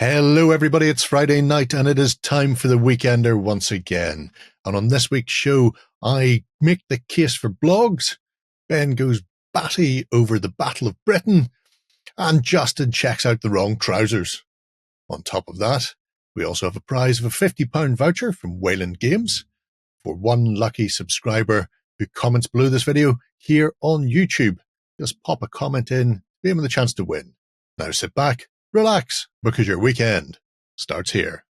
Hello everybody, it's Friday night and it is time for the Weekender once again. And on this week's show, I make the case for blogs, Ben goes batty over the Battle of Britain, and Justin checks out the wrong trousers. On top of that, we also have a prize of a £50 voucher from Wayland Games for one lucky subscriber who comments below this video here on YouTube. Just pop a comment in, give him the chance to win. Now sit back, relax, because your weekend starts here.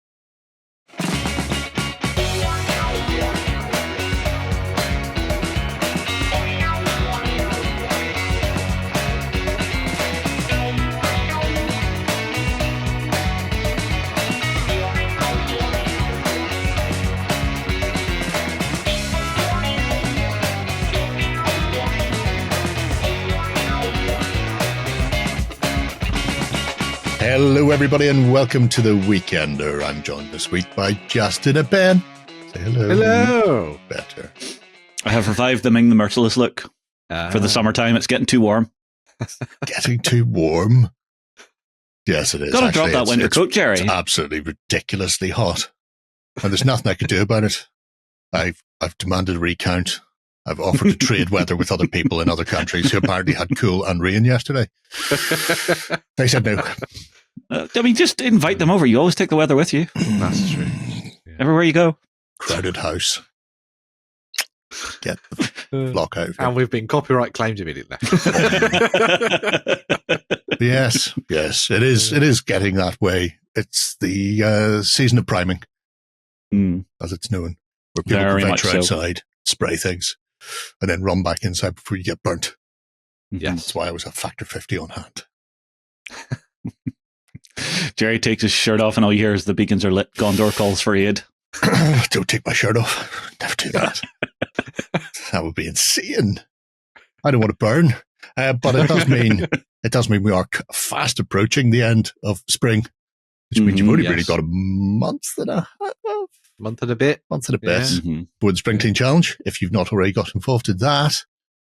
Hello everybody and welcome to the Weekender. I'm joined this week by Justin and Ben. Say hello. Hello. Better. I have revived the Ming the Merciless look for the summertime. It's getting too warm. Getting too warm? Yes, it is. Gotta drop that winter coat, Jerry. It's absolutely ridiculously hot. And there's nothing I could do about it. I've demanded a recount. I've offered to trade weather with other people in other countries who apparently had cool and rain yesterday. They said no. I mean, just invite them over. You always take the weather with you. That's true. Yeah. Everywhere you go. Crowded house. Get the block out. And we've been copyright claimed immediately. Yes, it is getting that way. It's the season of priming, as it's known, where people can venture outside, spray things, and then run back inside before you get burnt. Yes. That's why I was a factor 50 on hand. Jerry takes his shirt off and all you hear is the beacons are lit. Gondor calls for aid. Don't take my shirt off. Never do that. That would be insane. I don't want to burn. But it does mean we are fast approaching the end of spring, which means you've only really got a month and a half. Month and a bit. For the Spring Clean Challenge. If you've not already got involved in that,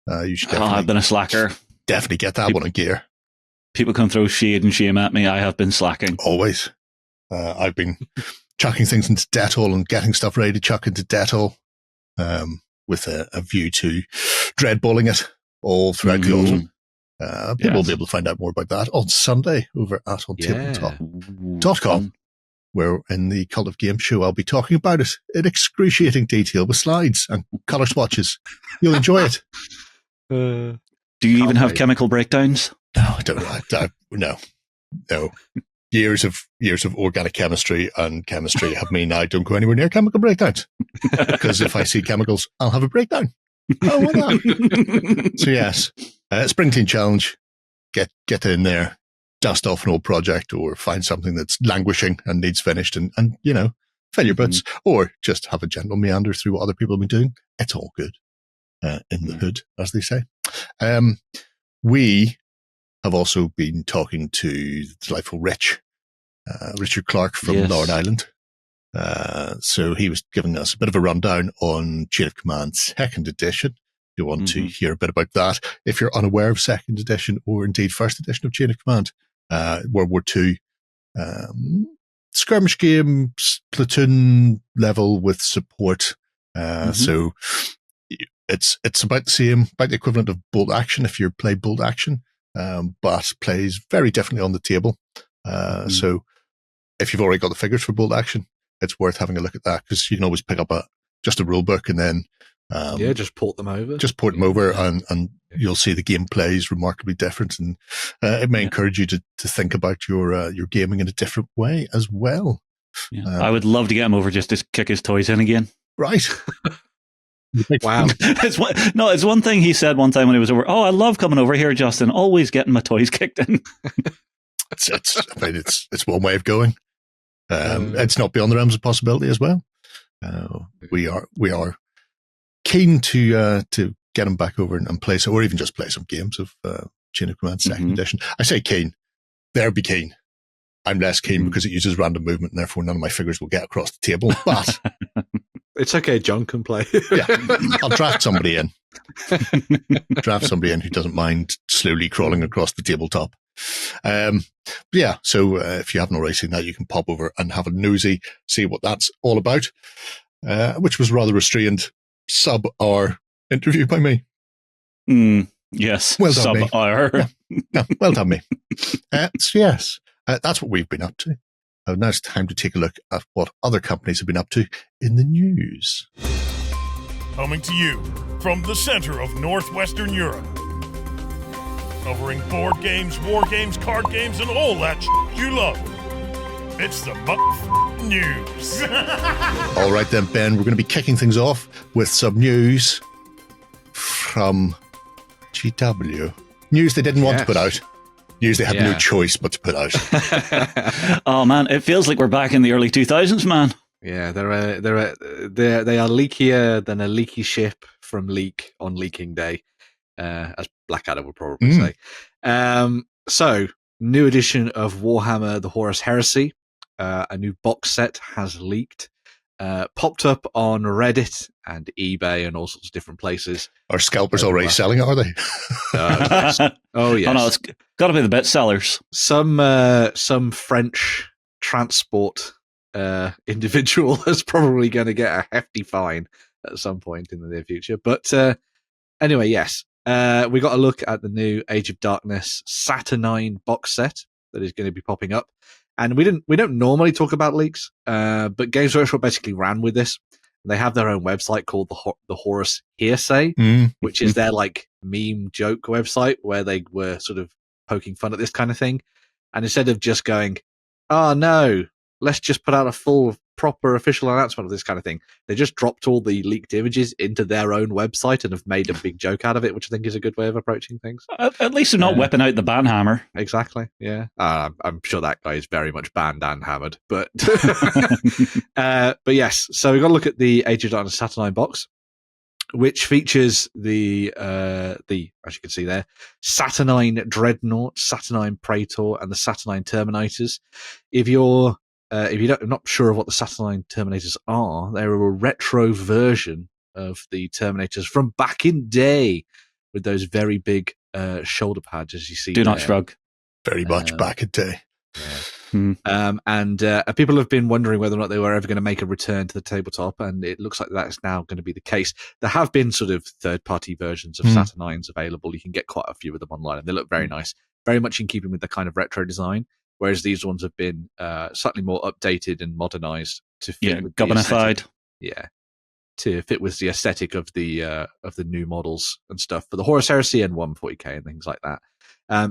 you should definitely. I've been a slacker. Definitely get that one in gear. People can throw shade and shame at me. I have been slacking. Always. I've been chucking things into Dettol and getting stuff ready to chuck into Dettol with a view to dreadballing it all throughout the autumn. People will be able to find out more about that on Sunday over at OnTableTop.com, where in the Cult of Games show I'll be talking about it in excruciating detail with slides and colour swatches. You'll enjoy it. Do you even have chemical breakdowns? No, I don't. No. Years of organic chemistry and chemistry have mean I don't go anywhere near chemical breakdowns, because if I see chemicals, I'll have a breakdown. Oh, why not? So yes, Spring Clean Challenge. Get in there, dust off an old project, or find something that's languishing and needs finished, and fill your boots, or just have a gentle meander through what other people have been doing. It's all good in the hood, as they say. We have also been talking to the delightful Richard Clark from Lord Island. So he was giving us a bit of a rundown on Chain of Command 2nd edition. If you want to hear a bit about that, if you're unaware of 2nd edition or indeed 1st edition of Chain of Command, World War II, skirmish game, platoon level with support. So it's about the same, about the equivalent of bolt action if you play bolt action. But plays very differently on the table. So if you've already got the figures for bolt action, it's worth having a look at that, because you can always pick up just a rule book and then just port them over. And you'll see the gameplay is remarkably different, and it may encourage you to think about your gaming in a different way as well. Yeah. I would love to get him over just to kick his toys in again. Right. Wow. It's one thing he said one time when he was over. Oh, I love coming over here, Justin. Always getting my toys kicked in. It's one way of going. It's not beyond the realms of possibility as well. We are keen to get him back over and play or even just play some games of Chain of Command 2nd edition. I say keen. They'll be keen. I'm less keen because it uses random movement, and therefore none of my figures will get across the table. But it's okay, John can play. Yeah, I'll draft somebody in. Draft somebody in who doesn't mind slowly crawling across the tabletop Yeah, so if you haven't already seen that, you can pop over and have a nosy, see what that's all about, which was rather restrained sub-hour interview by me. Yes, Well done, me. sub-hour. Yeah, well done, me. So yes, that's what we've been up to. Now it's time to take a look at what other companies have been up to in the news. Coming to you from the center of Northwestern Europe. Covering board games, war games, card games, and all that you love. It's the news. All right then, Ben, we're going to be kicking things off with some news from GW. News they didn't want to put out. News they had no choice but to put out. Oh man, it feels like we're back in the early 2000s, man. Yeah, they are leakier than a leaky ship from leak on leaking day, as Blackadder would probably say. So, new edition of Warhammer: The Horus Heresy, a new box set has leaked, popped up on Reddit and eBay and all sorts of different places. Are scalpers already selling it? Are they? Yes. Oh yes. Oh no, it's got to be the bit sellers. Some French transport individual is probably going to get a hefty fine at some point in the near future. But anyway, yes, we got a look at the new Age of Darkness Saturnine box set that is going to be popping up. And we don't normally talk about leaks, but Games Workshop basically ran with this. They have their own website called the Horus Heresy, which is their like meme joke website where they were sort of poking fun at this kind of thing. And instead of just going, oh no, let's just put out a full proper official announcement of this kind of thing, they just dropped all the leaked images into their own website and have made a big joke out of it, which I think is a good way of approaching things. At least they're not whipping out the banhammer. Exactly, yeah. I'm sure that guy is very much banned and hammered, but but yes. So we've got to look at the Age of Darkness Saturnine box, which features the as you can see there, Saturnine Dreadnought, Saturnine Praetor, and the Saturnine Terminators. If you're not sure of what the Saturnine Terminators are, they're a retro version of the Terminators from back in day, with those very big shoulder pads, as you see. Do not shrug. Very much back in day. Yeah. And people have been wondering whether or not they were ever going to make a return to the tabletop, and it looks like that's now going to be the case. There have been sort of third-party versions of Saturnines available. You can get quite a few of them online, and they look very nice, very much in keeping with the kind of retro design. Whereas these ones have been slightly more updated and modernized to fit with gobbinified. To fit with the aesthetic of the new models and stuff for the Horus Heresy and 140k and things like that.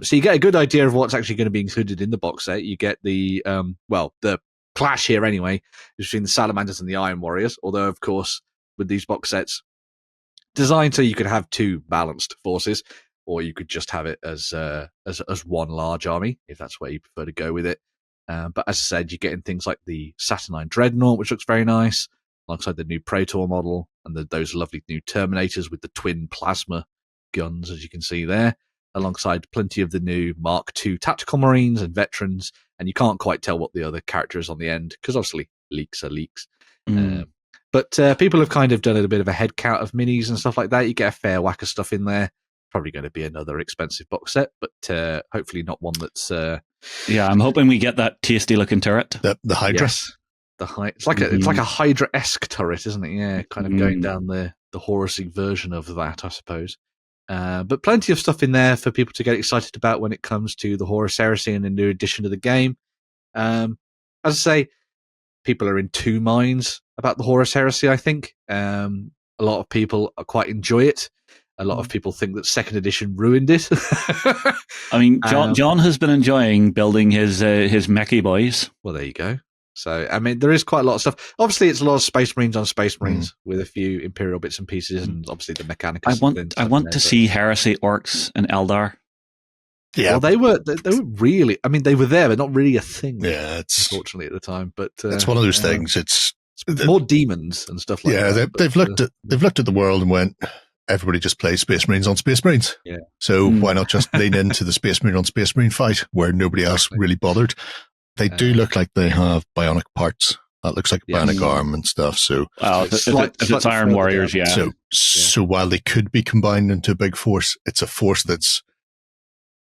So you get a good idea of what's actually going to be included in the box set. You get the the clash here anyway between the Salamanders and the Iron Warriors. Although of course with these box sets designed so you could have two balanced forces, or you could just have it as one large army, if that's where you prefer to go with it. But as I said, you're getting things like the Saturnine Dreadnought, which looks very nice, alongside the new Praetor model, and those lovely new Terminators with the twin plasma guns, as you can see there, alongside plenty of the new Mark II Tactical Marines and Veterans, and you can't quite tell what the other character is on the end, because obviously leaks are leaks. But people have kind of done a bit of a head count of minis and stuff like that. You get a fair whack of stuff in there. Probably going to be another expensive box set, but hopefully not one that's... I'm hoping we get that tasty looking turret. The Hydra? Yes, it's like a Hydra-esque turret, isn't it? Yeah, kind of going down the Horusy version of that, I suppose. But plenty of stuff in there for people to get excited about when it comes to the Horus Heresy and a new addition to the game. As I say, people are in two minds about the Horus Heresy, I think. A lot of people quite enjoy it. A lot of people think that second edition ruined it. I mean, John has been enjoying building his mechie boys. Well, there you go. So, I mean, there is quite a lot of stuff. Obviously, it's a lot of Space Marines on Space Marines with a few Imperial bits and pieces, and obviously the Mechanicus. I want to see Heresy Orcs and Eldar. Yeah, well, they were really. I mean, they were there, but not really a thing. Yeah, unfortunately at the time. But it's one of those things. It's more demons and stuff like that. Yeah, they've looked at the world and went, everybody just plays Space Marines on Space Marines. Yeah. So why not just lean into the Space Marine on Space Marine fight where nobody else really bothered? They do look like they have bionic parts. That looks like a bionic arm and stuff. So, it's Iron Warriors, yeah. So while they could be combined into a big force, it's a force that's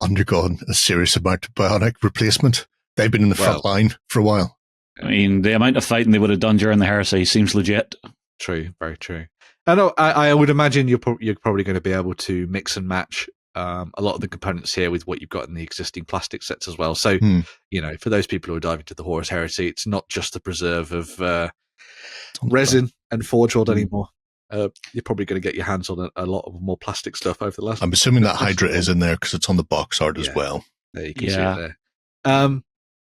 undergone a serious amount of bionic replacement. They've been in the front line for a while. I mean, the amount of fighting they would have done during the Heresy seems legit. True, very true. I would imagine you're probably going to be able to mix and match a lot of the components here with what you've got in the existing plastic sets as well. So, for those people who are diving into the Horus Heresy, it's not just the preserve of resin and forge world anymore. You're probably going to get your hands on a lot of more plastic stuff over the last. I'm assuming that Hydra is in there because it's on the box art as well. There you can see it there.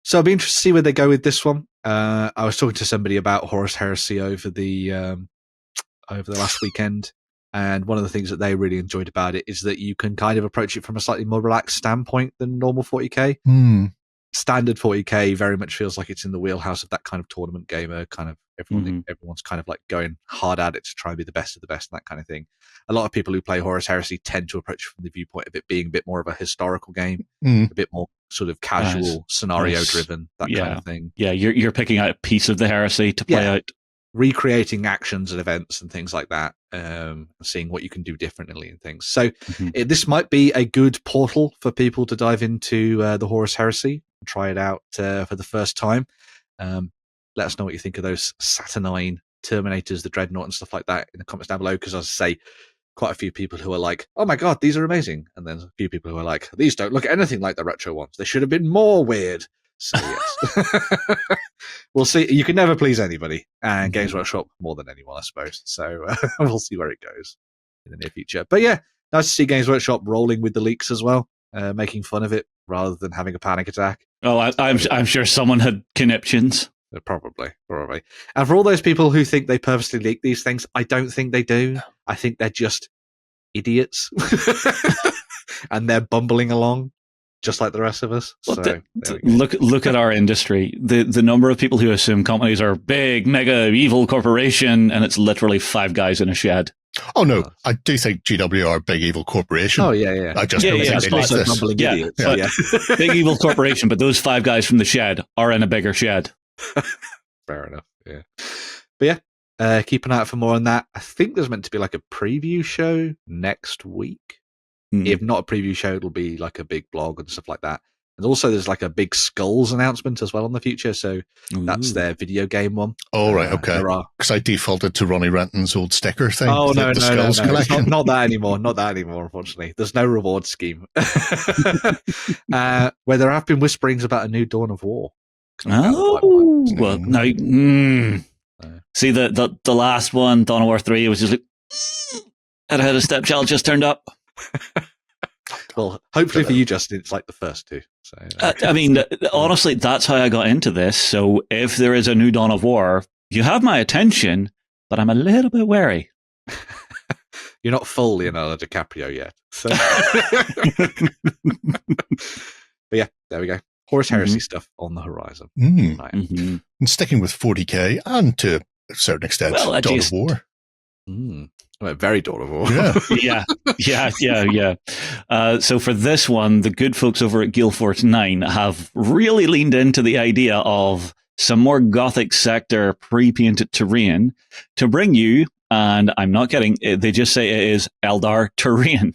So I'll be interested to see where they go with this one. I was talking to somebody about Horus Heresy over the last weekend, and one of the things that they really enjoyed about it is that you can kind of approach it from a slightly more relaxed standpoint than normal 40k. Standard 40k very much feels like it's in the wheelhouse of that kind of tournament gamer, kind of everyone's kind of like going hard at it to try and be the best of the best and that kind of thing. A lot of people who play Horus Heresy tend to approach it from the viewpoint of it being a bit more of a historical game, a bit more sort of casual, scenario driven, that kind of thing. Yeah, you're picking out a piece of the Heresy to play out. Recreating actions and events and things like that, seeing what you can do differently and things. So this might be a good portal for people to dive into the Horus Heresy and try it out for the first time. Let us know what you think of those Saturnine Terminators, the Dreadnought and stuff like that in the comments down below, because as I say, quite a few people who are like, oh my god, these are amazing, and then a few people who are like, these don't look anything like the retro ones, they should have been more weird. So yes. We'll see. You can never please anybody, and Games Workshop more than anyone, I suppose. So we'll see where it goes in the near future. But yeah, nice to see Games Workshop rolling with the leaks as well, making fun of it rather than having a panic attack. Oh, I'm sure someone had conniptions. Probably. And for all those people who think they purposely leak these things, I don't think they do. I think they're just idiots, and they're bumbling along. Just like the rest of us. Well, so, look at our industry. The number of people who assume companies are big, mega, evil corporation, and it's literally 5 guys in a shed. Oh no, I do think GW are a big evil corporation. Oh yeah. I just don't think they like this. Big evil corporation, but those 5 guys from the shed are in a bigger shed. Fair enough. Yeah, but yeah, keep an eye out for more on that. I think there's meant to be like a preview show next week. If not a preview show, it'll be like a big blog and stuff like that. And also there's like a big Skulls announcement as well in the future. So that's their video game one. Oh, right. Okay. Because I defaulted to Ronnie Renton's old sticker thing. Oh, no. Skulls collection. Not that anymore. Not that anymore, unfortunately. There's no reward scheme. Where there have been whisperings about a new Dawn of War. Oh, well, no. See, the last one, Dawn of War 3, was just like, it had a stepchild just turned up. Well, hopefully for you, Justin, it's like the first two. So, I mean, honestly, that's how I got into this. So if there is a new Dawn of War, you have my attention, but I'm a little bit wary. You're not full Leonardo DiCaprio yet. So. But yeah, there we go. Horus Heresy stuff on the horizon. And sticking with 40k and to a certain extent, Dawn of War. Well, very Dawn of War. Yeah. So for this one, the good folks over at Gale Force 9 have really leaned into the idea of some more Gothic sector pre-painted terrain to bring you, and I'm not kidding, they just say it is Eldar terrain.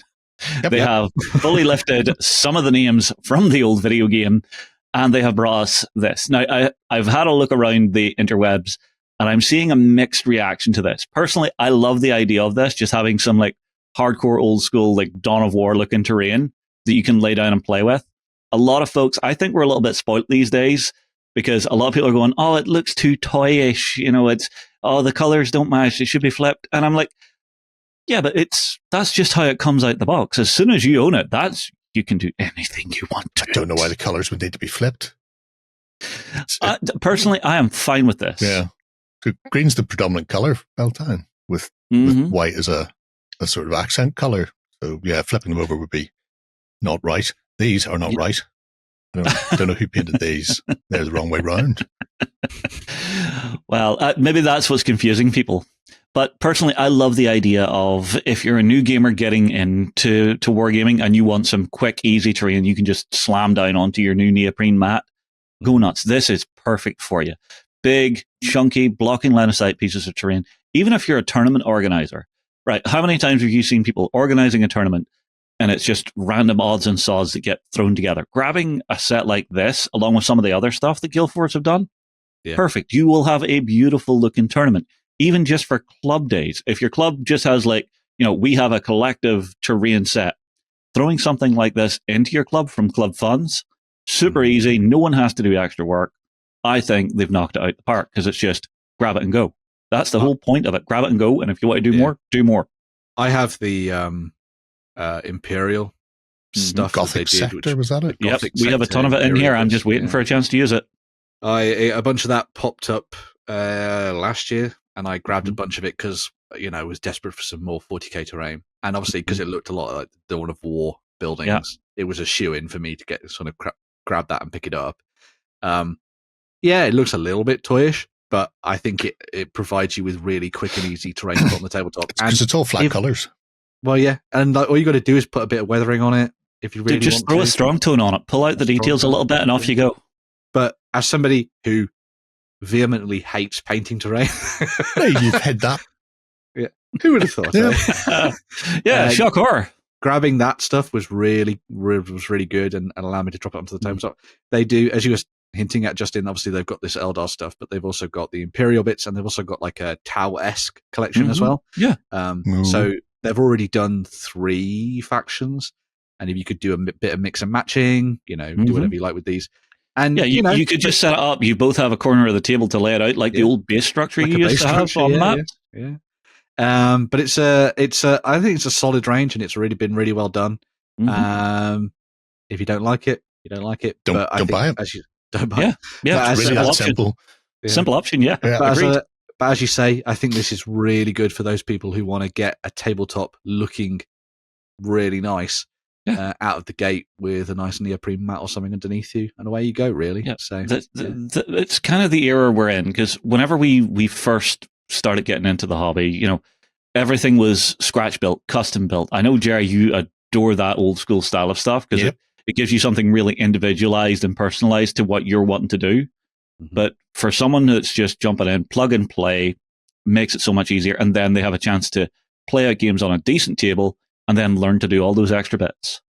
They have fully lifted some of the names from the old video game, and they have brought us this. Now, I've had a look around the interwebs, and I'm seeing a mixed reaction to this. Personally, I love the idea of this, just having some like hardcore old school, like Dawn of War looking terrain that you can lay down and play with. A lot of folks, I think we're a little bit spoilt these days because a lot of people are going, oh, it looks too toyish. The colors don't match. It should be flipped. And I'm like, yeah, but that's just how it comes out the box. As soon as you own it, you can do anything you want to. I don't know why the colors would need to be flipped. Personally, I am fine with this. Yeah. So green's the predominant color all time, with white as a sort of accent color. So yeah, flipping them over would be not right. These are not right. I don't know who painted these. They're the wrong way round. Well, maybe that's what's confusing people. But personally, I love the idea of if you're a new gamer getting into wargaming and you want some quick, easy terrain, you can just slam down onto your new neoprene mat. Go nuts. This is perfect for you. Big, chunky, blocking line of sight pieces of terrain. Even if you're a tournament organizer, right? How many times have you seen people organizing a tournament and it's just random odds and sods that get thrown together. Grabbing a set like this, along with some of the other stuff that Guildforce have done, perfect. You will have a beautiful looking tournament, even just for club days. If your club just has we have a collective terrain set, throwing something like this into your club from club funds, super easy. No one has to do extra work. I think they've knocked it out the park because it's just grab it and go. That's the whole point of it. Grab it and go. And if you want to do more, do more. I have the Imperial stuff. Gothic sector, was that it? Yep, we have a ton of it in here. I'm just waiting for a chance to use it. A bunch of that popped up last year, and I grabbed a bunch of it because I was desperate for some more 40k terrain, and obviously because it looked a lot like the Dawn of War buildings, it was a shoe-in for me to get sort of grab that and pick it up. It looks a little bit toyish, but I think it provides you with really quick and easy terrain to put on the tabletop. Because it's all flat colours. Well, yeah, and all you got to do is put a bit of weathering on it if you really just want throw to. a strong tone on it, pull out the details a little bit, and off you go. But as somebody who vehemently hates painting terrain, hey, you've had that. Yeah, who would have thought? Shock horror. Grabbing that stuff was really good and allowed me to drop it onto the tabletop. They do, as you were hinting at, Justin, obviously they've got this Eldar stuff, but they've also got the Imperial bits, and they've also got like a Tau-esque collection as well. Yeah. So they've already done 3 factions, and if you could do a bit of mix and matching, do whatever you like with these. And you could just set it up. You both have a corner of the table to lay it out, like the old base structure you used to have on maps. Yeah. But I think it's a solid range, and it's really been really well done. If you don't like it, you don't like it. Don't buy it. Don't buy it. Yeah, it's really that simple. Simple option, yeah. But as you say, I think this is really good for those people who want to get a tabletop looking really nice out of the gate with a nice neoprene mat or something underneath you, and away you go, really. Yeah. So it's kind of the era we're in, because whenever we first started getting into the hobby, everything was scratch built, custom built. I know, Jerry, you adore that old school style of stuff because it gives you something really individualized and personalized to what you're wanting to do. But for someone that's just jumping in, plug and play, makes it so much easier, and then they have a chance to play out games on a decent table and then learn to do all those extra bits.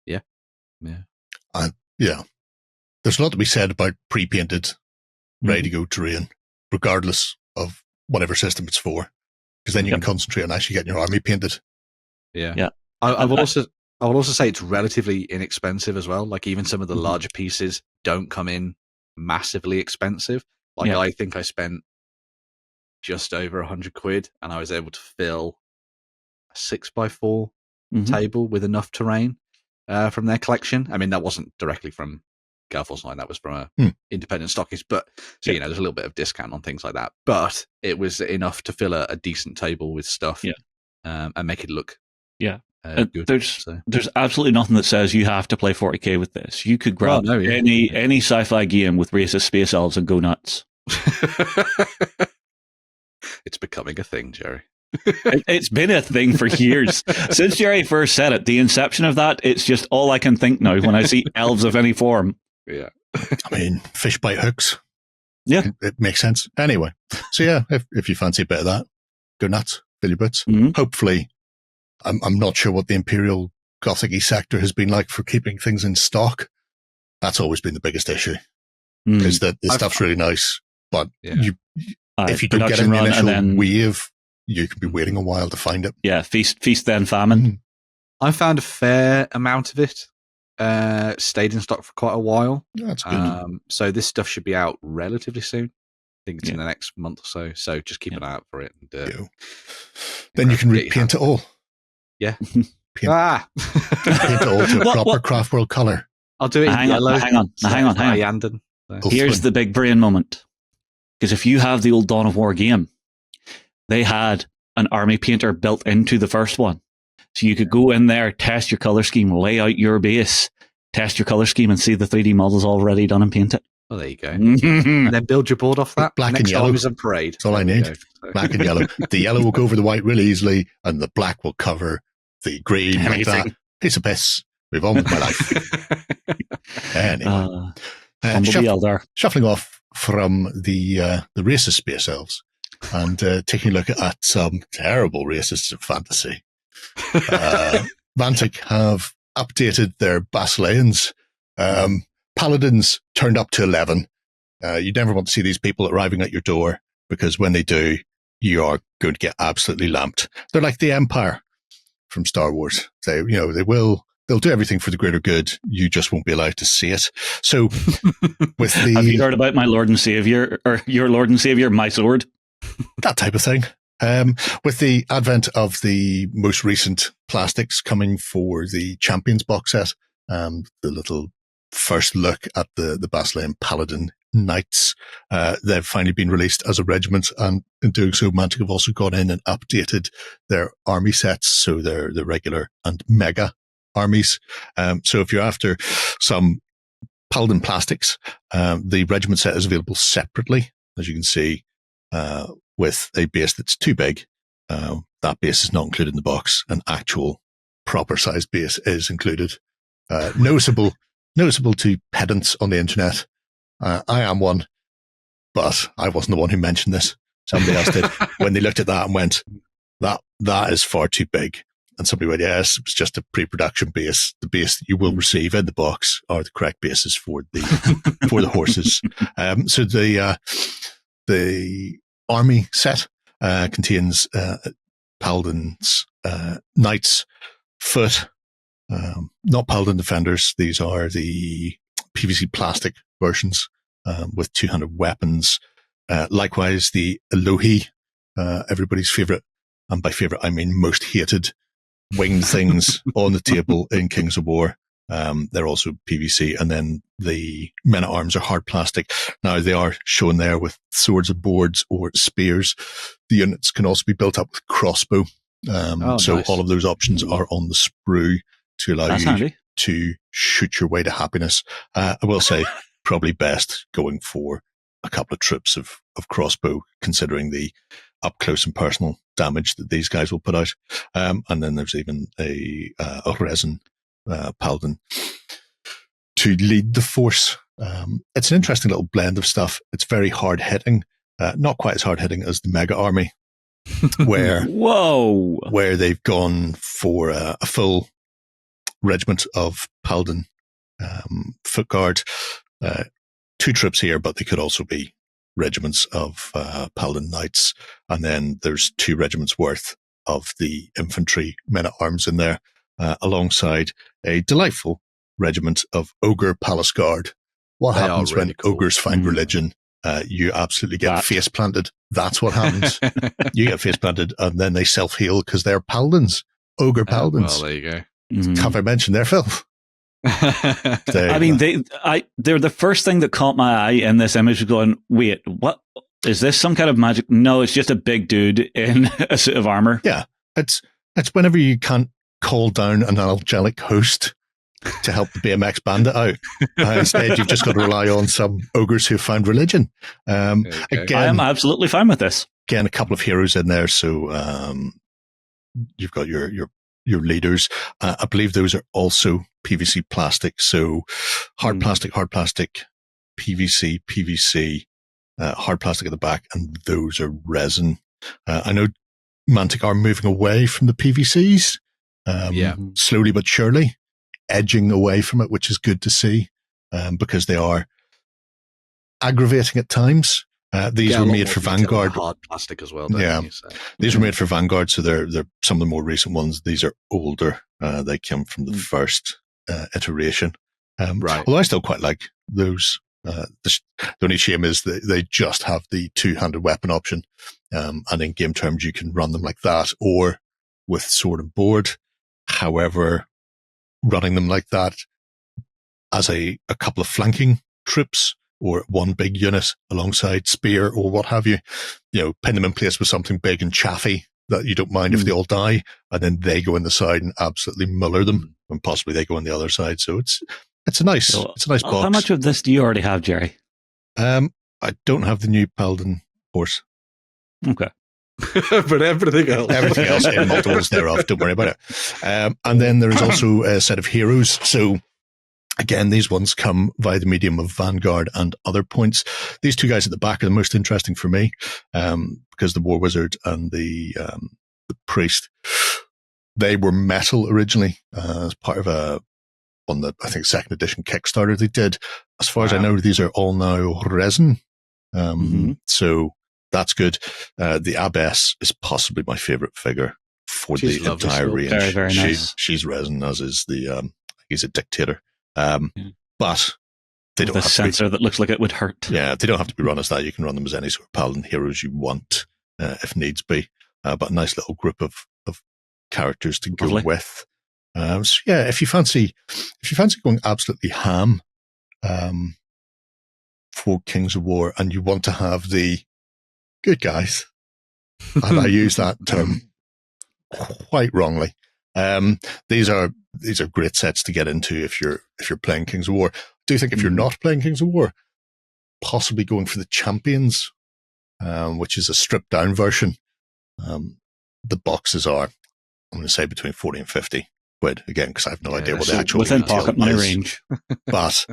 Yeah. There's a lot to be said about pre-painted, ready-to-go terrain, regardless of whatever system it's for, because then you can concentrate on actually getting your army painted. Yeah. I will also say it's relatively inexpensive as well. Like, even some of the larger pieces don't come in massively expensive. I think I spent just over £100, and I was able to fill a 6x4 table with enough terrain from their collection. I mean, that wasn't directly from Gale Force 9, that was from a independent stockist, but so there's a little bit of discount on things like that, but it was enough to fill a decent table with stuff and make it look good. There's absolutely nothing that says you have to play 40k with this. You could grab any sci-fi game with racist space elves and go nuts. It's becoming a thing, Jerry. It's been a thing for years. Since Jerry first said it, the inception of that, it's just all I can think now when I see elves of any form. Yeah. I mean, fish bite hooks. Yeah. It makes sense. Anyway, so if you fancy a bit of that, go nuts, fill your boots. Hopefully, I'm not sure what the Imperial Gothic-y sector has been like for keeping things in stock. That's always been the biggest issue, is that the stuff's really nice, but if you don't get in the initial wave, you can be waiting a while to find it. Yeah, feast then famine. I found a fair amount of it. Stayed in stock for quite a while. That's good. So this stuff should be out relatively soon. I think it's in the next month or so. So just keep an eye out for it. And, then you can repaint it all. Yeah. Paint it all to a proper Craft World colour. I'll do it in yellow. Hang on. Here's the big brain moment. Because if you have the old Dawn of War game, they had an army painter built into the first one. So you could go in there, test your color scheme, lay out your base, test your color scheme, and see the 3D models already done and painted. Oh, there you go. And then build your board off that. Black and yellow. Next time is a parade. That's all I need. Black and yellow. The yellow will go over the white really easily, and the black will cover the green like that. Piece of piss. Move on with my life. Anyway. Shuffling off from the racist space elves and taking a look at some terrible racists of fantasy. Mantic have updated their Basileans. Paladins turned up to 11. You never want to see these people arriving at your door, because when they do, you are going to get absolutely lamped. They're like the Empire from Star Wars. They'll do everything for the greater good. You just won't be allowed to see it. So with the... Have you heard about my Lord and Savior, or your Lord and Savior, my sword? That type of thing. With the advent of the most recent plastics coming for the Champions box set, the little first look at the Basilean Paladin Knights, they've finally been released as a regiment, and in doing so, Mantic have also gone in and updated their army sets, so they're the regular and mega armies. So if you're after some Paladin plastics, the regiment set is available separately, as you can see, with a base that's too big. That base is not included in the box. An actual proper sized base is included. Noticeable to pedants on the internet. I am one, but I wasn't the one who mentioned this. Somebody else did. When they looked at that and went, that is far too big. And somebody went, yes, it's just a pre-production base. The base that you will receive in the box are the correct bases for the horses. So the army set contains Paladins, Knights, Foot, not Paladin Defenders. These are the PVC plastic versions with two-handed weapons. Likewise, the Elohi, everybody's favorite, and by favorite I mean most hated, winged things on the table in Kings of War. They're also PVC, and then the men at arms are hard plastic. Now they are shown there with swords and boards or spears. The units can also be built up with crossbow. So nice. All of those options are on the sprue to allow you handy to shoot your way to happiness. I will say probably best going for a couple of trips of crossbow, considering the up close and personal damage that these guys will put out. And then there's even a resin Paladin to lead the force. It's an interesting little blend of stuff. It's very hard hitting, not quite as hard hitting as the Mega Army, where they've gone for a full regiment of Paladin foot guard. 2 trips here, but they could also be regiments of Paladin Knights, and then there's 2 regiments worth of the infantry men at arms in there, alongside a delightful regiment of Ogre Palace Guard. What happens when ogres find religion? You absolutely get face planted. That's what happens. You get face planted, and then they self heal because they're paladins, ogre paladins. Well, there you go. Have I mentioned their filth? I mean, they're the first thing that caught my eye in this image was going, wait, what? Is this some kind of magic? No, it's just a big dude in a suit of armor. Yeah, it's whenever you can't call down an angelic host to help the BMX bandit out. Instead, you've just got to rely on some ogres who found religion. Again, I am absolutely fine with this. Again, a couple of heroes in there, so you've got your leaders. I believe those are also PVC plastic, so hard plastic, PVC, hard plastic at the back, and those are resin. I know Mantic are moving away from the PVCs, slowly but surely, edging away from it, which is good to see, because they are aggravating at times. These were made for Vanguard. Hard plastic as well. These were made for Vanguard, so they're some of the more recent ones. These are older. They came from the first iteration. Right. Although I still quite like those. The only shame is that they just have the 2-handed weapon option, and in game terms you can run them like that or with sword and board. However, running them like that as a couple of flanking troops, or one big unit alongside spear or what have you, pin them in place with something big and chaffy that you don't mind if they all die, and then they go in the side and absolutely muller them, and possibly they go on the other side. So it's a nice box. How much of this do you already have, Jerry? I don't have the new Paladin horse. Okay. But everything else in multiples thereof, don't worry about it. And then there's also a set of heroes. So again, these ones come via the medium of Vanguard and other points. These 2 guys at the back are the most interesting for me, because the War Wizard and the Priest They were metal originally, as part of on the, I think, second edition Kickstarter they did. As far as I know, these are all now resin. So that's good. The Abbess is possibly my favorite figure for She's the entire range. Very, very nice. She's resin, as is he's a dictator. But they don't With a have sensor that looks like it would hurt. Yeah, they don't have to be run as that. You can run them as any sort of paladin heroes you want, if needs be. But a nice little group of characters to go with. So yeah, if you fancy going absolutely ham for Kings of War, and you want to have the good guys, and I use that term quite wrongly. These are great sets to get into if you're playing Kings of War. I do think if you're not playing Kings of War, possibly going for the Champions, which is a stripped down version. The boxes are, I'm going to say, between 40 and 50 quid, again, because I have no idea what the actual within retail pocket money is. range. but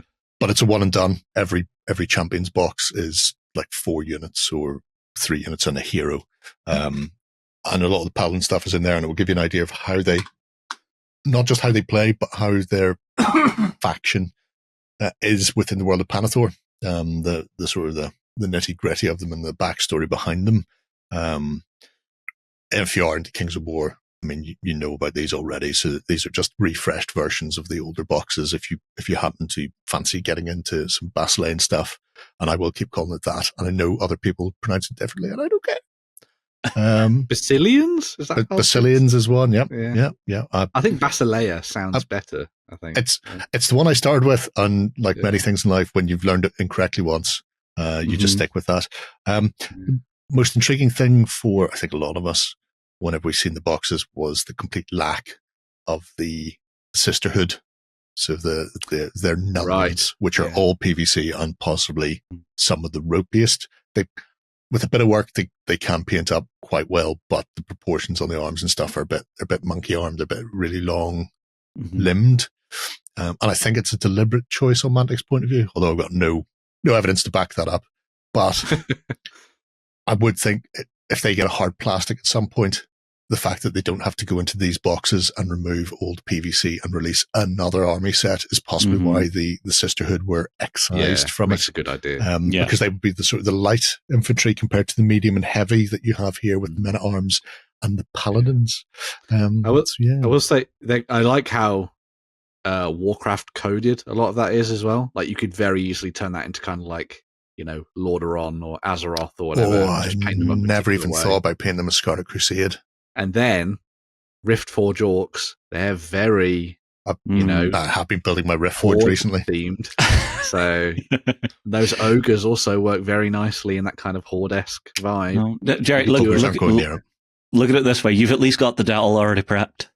it's a one and done. Every Champions box is like 4 units or 3 units and a hero. And a lot of the Paladin stuff is in there, and it will give you an idea of how they, not just how they play, but how their faction is within the world of Panathor. The sort of the nitty gritty of them and the backstory behind them. If you are into Kings of War, I mean, you know about these already. So these are just refreshed versions of the older boxes. If you happen to fancy getting into some Basilean stuff, and I will keep calling it that. And I know other people pronounce it differently, and I don't care. Basileans? Is that Basileans is one? Yep. Yeah. I think Basilea sounds better. I think it's the one I started with, and like many things in life, when you've learned it incorrectly once, you just stick with that. Most intriguing thing for, I think, a lot of us, whenever we've seen the boxes, was the complete lack of the sisterhood. So their nuns, which are all PVC and possibly some of the rope-based. With a bit of work, they can paint up quite well, but the proportions on the arms and stuff are a bit monkey-armed, a bit really long-limbed. And I think it's a deliberate choice on Mantic's point of view, although I've got no evidence to back that up. But I would think if they get a hard plastic at some point, the fact that they don't have to go into these boxes and remove old PVC and release another army set is possibly why the Sisterhood were excised from it. That's a good idea. Because they would be the sort of the light infantry compared to the medium and heavy that you have here with the men at arms and the paladins. I will say I like how Warcraft coded a lot of that is as well. Like you could very easily turn that into kind of like, Lordaeron or Azeroth or whatever. I never even thought about painting them as Scarlet Crusade. And then Riftforge orcs, they're very, I have been building my Riftforge recently. Themed. So those ogres also work very nicely in that kind of horde-esque vibe. No, Jerry, look at it this way. You've at least got the Dattel already prepped.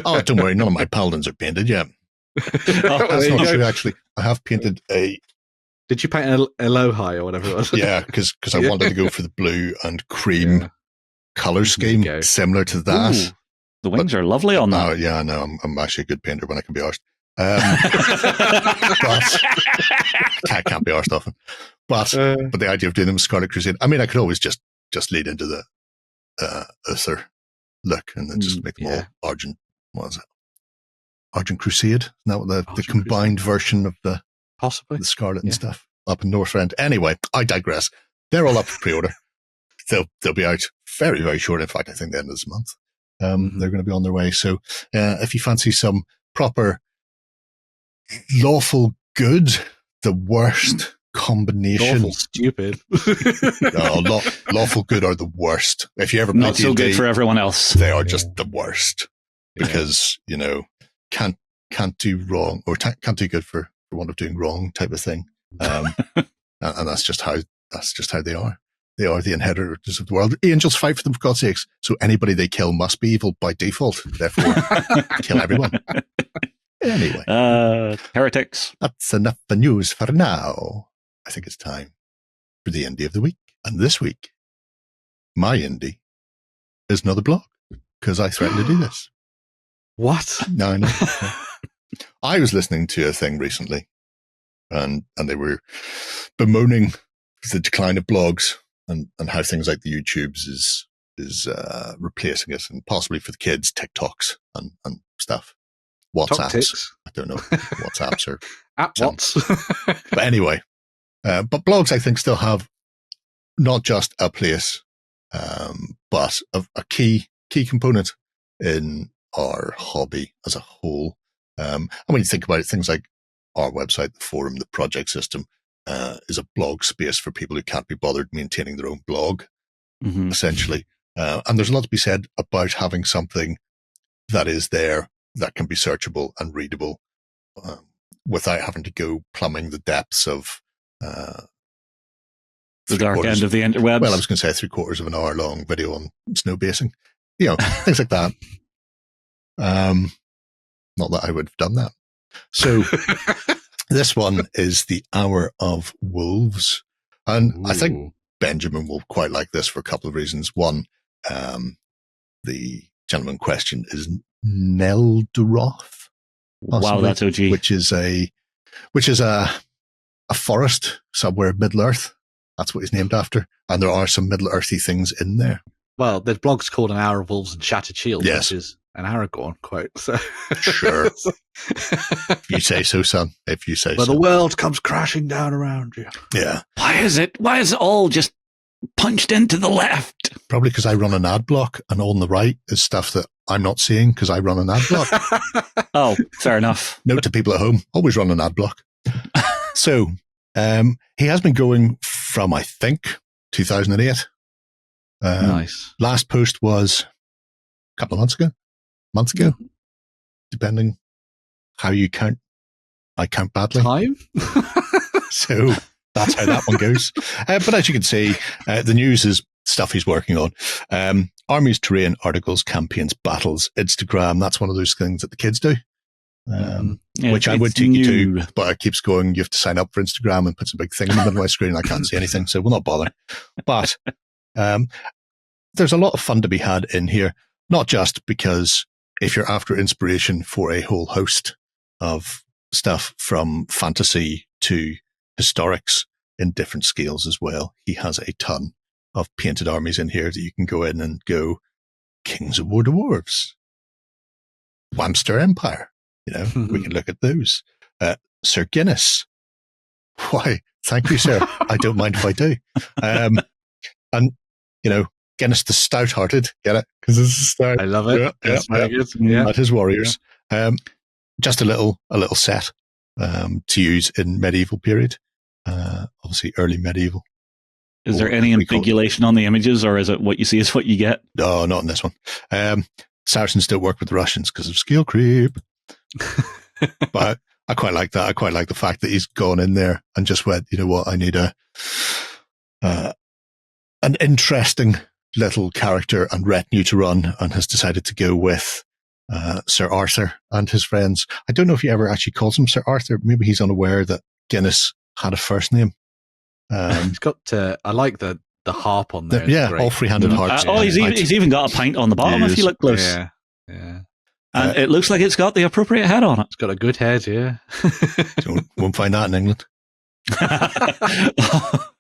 Oh, don't worry. None of my paladins are painted yet. That's not true, actually. I have painted a... Did you paint Elohai or whatever it was? Yeah, because I wanted to go for the blue and cream color scheme, similar to that. Ooh, the wings are lovely on that. Oh, yeah, I know. I'm actually a good painter when I can be arsed. But can't be arsed often. But the idea of doing them with Scarlet Crusade, I mean, I could always just lead into the Uther look and then just make them all Argent. What is it? Argent Crusade? Isn't that what the combined version of the possibly the Scarlet and stuff up in Northrend? Anyway, I digress. They're all up for pre-order. They'll be out very, very short. In fact, I think the end of this month. They're going to be on their way. So if you fancy some proper lawful good, the worst combination. Lawful stupid. No, lawful good are the worst. If you ever play not so D&D, good for everyone else. They are just the worst because can't do wrong or can't do good for want of doing wrong type of thing. And that's just how they are. They are the inheritors of the world. Angels fight for them, for God's sakes. So anybody they kill must be evil by default. Therefore, kill everyone. Anyway. Heretics. That's enough for news for now. I think it's time for the indie of the week. And this week, my indie is another blog because I threatened to do this. What? No, I know. I was listening to a thing recently and they were bemoaning the decline of blogs and how things like the YouTubes is replacing it, and possibly for the kids, TikToks and stuff. WhatsApps. Tactics. I don't know. WhatsApps or At what's? But anyway, but blogs, I think, still have not just a place, but a key component in our hobby as a whole. And when you think about it, things like our website, the forum, the project system, is a blog space for people who can't be bothered maintaining their own blog, essentially. And there's a lot to be said about having something that is there that can be searchable and readable without having to go plumbing the depths of the dark end of the interwebs. Well, I was going to say 3/4 of an hour long video on snow basing, things like that. Not that I would have done that. So this one is the Hour of Wolves, and I think Benjamin will quite like this for a couple of reasons. One, the gentleman in question is Neldoroth. Wow, that's OG. Which is a forest somewhere Middle Earth. That's what he's named after, and there are some Middle Earthy things in there. Well, there's blogs called An Hour of Wolves and Shattered Shields, yes. Which is an Aragorn quote. So. Sure. If you say so, son. If you say so. But the world comes crashing down around you. Yeah. Why is it all just punched into the left? Probably because I run an ad block, and on the right is stuff that I'm not seeing because I run an ad block. Oh, fair enough. Note to people at home, always run an ad block. So he has been going from, I think, 2008. Nice. Last post was a couple of months ago, depending how you count. I count badly. Time? So that's how that one goes. But as you can see, the news is stuff he's working on. Armies, terrain, articles, campaigns, battles, Instagram. That's one of those things that the kids do. Which I would take you to, but it keeps going. You have to sign up for Instagram and puts a big thing in the middle of my screen. I can't see anything, so we'll not bother. But there's a lot of fun to be had in here, not just because if you're after inspiration for a whole host of stuff from fantasy to historics in different scales as well. He has a ton of painted armies in here that you can go in and go Kings of War Dwarves, Whamster Empire. We can look at those. Sir Guinness. Why? Thank you, sir. I don't mind if I do. And, Guinness the Stout-Hearted. Get it? Because this is stout. I love it. That's very good. Yeah. At his warriors. Yeah. Just a little set to use in medieval period. Obviously, early medieval. Is there any ambiguation on the images, or is it what you see is what you get? No, not in this one. Saracens don't work with the Russians because of skill creep. But I quite like that. I quite like the fact that he's gone in there and just went, you know what, I need an interesting little character and retinue to run, and has decided to go with Sir Arthur and his friends. I don't know if he ever actually calls him Sir Arthur. Maybe he's unaware that Guinness had a first name. He's got I like the harp on there. Yeah, all three-handed harps. He's even got a pint on the bottom if you look close. Yeah. And it looks like it's got the appropriate head on it. It's got a good head, yeah. Won't find that in England.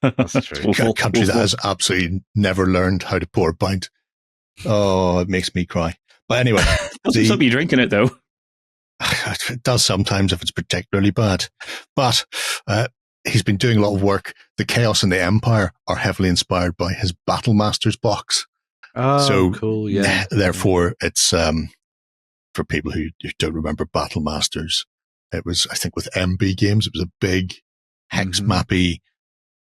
That's true. A country that has absolutely never learned how to pour a pint. Oh, it makes me cry. But anyway. Doesn't stop you drinking it, though. It does sometimes if it's particularly bad. But he's been doing a lot of work. The Chaos and the Empire are heavily inspired by his Battle Masters box. Oh, so cool, yeah. Therefore, it's for people who don't remember Battle Masters, it was, I think, with MB Games, it was a big hex mappy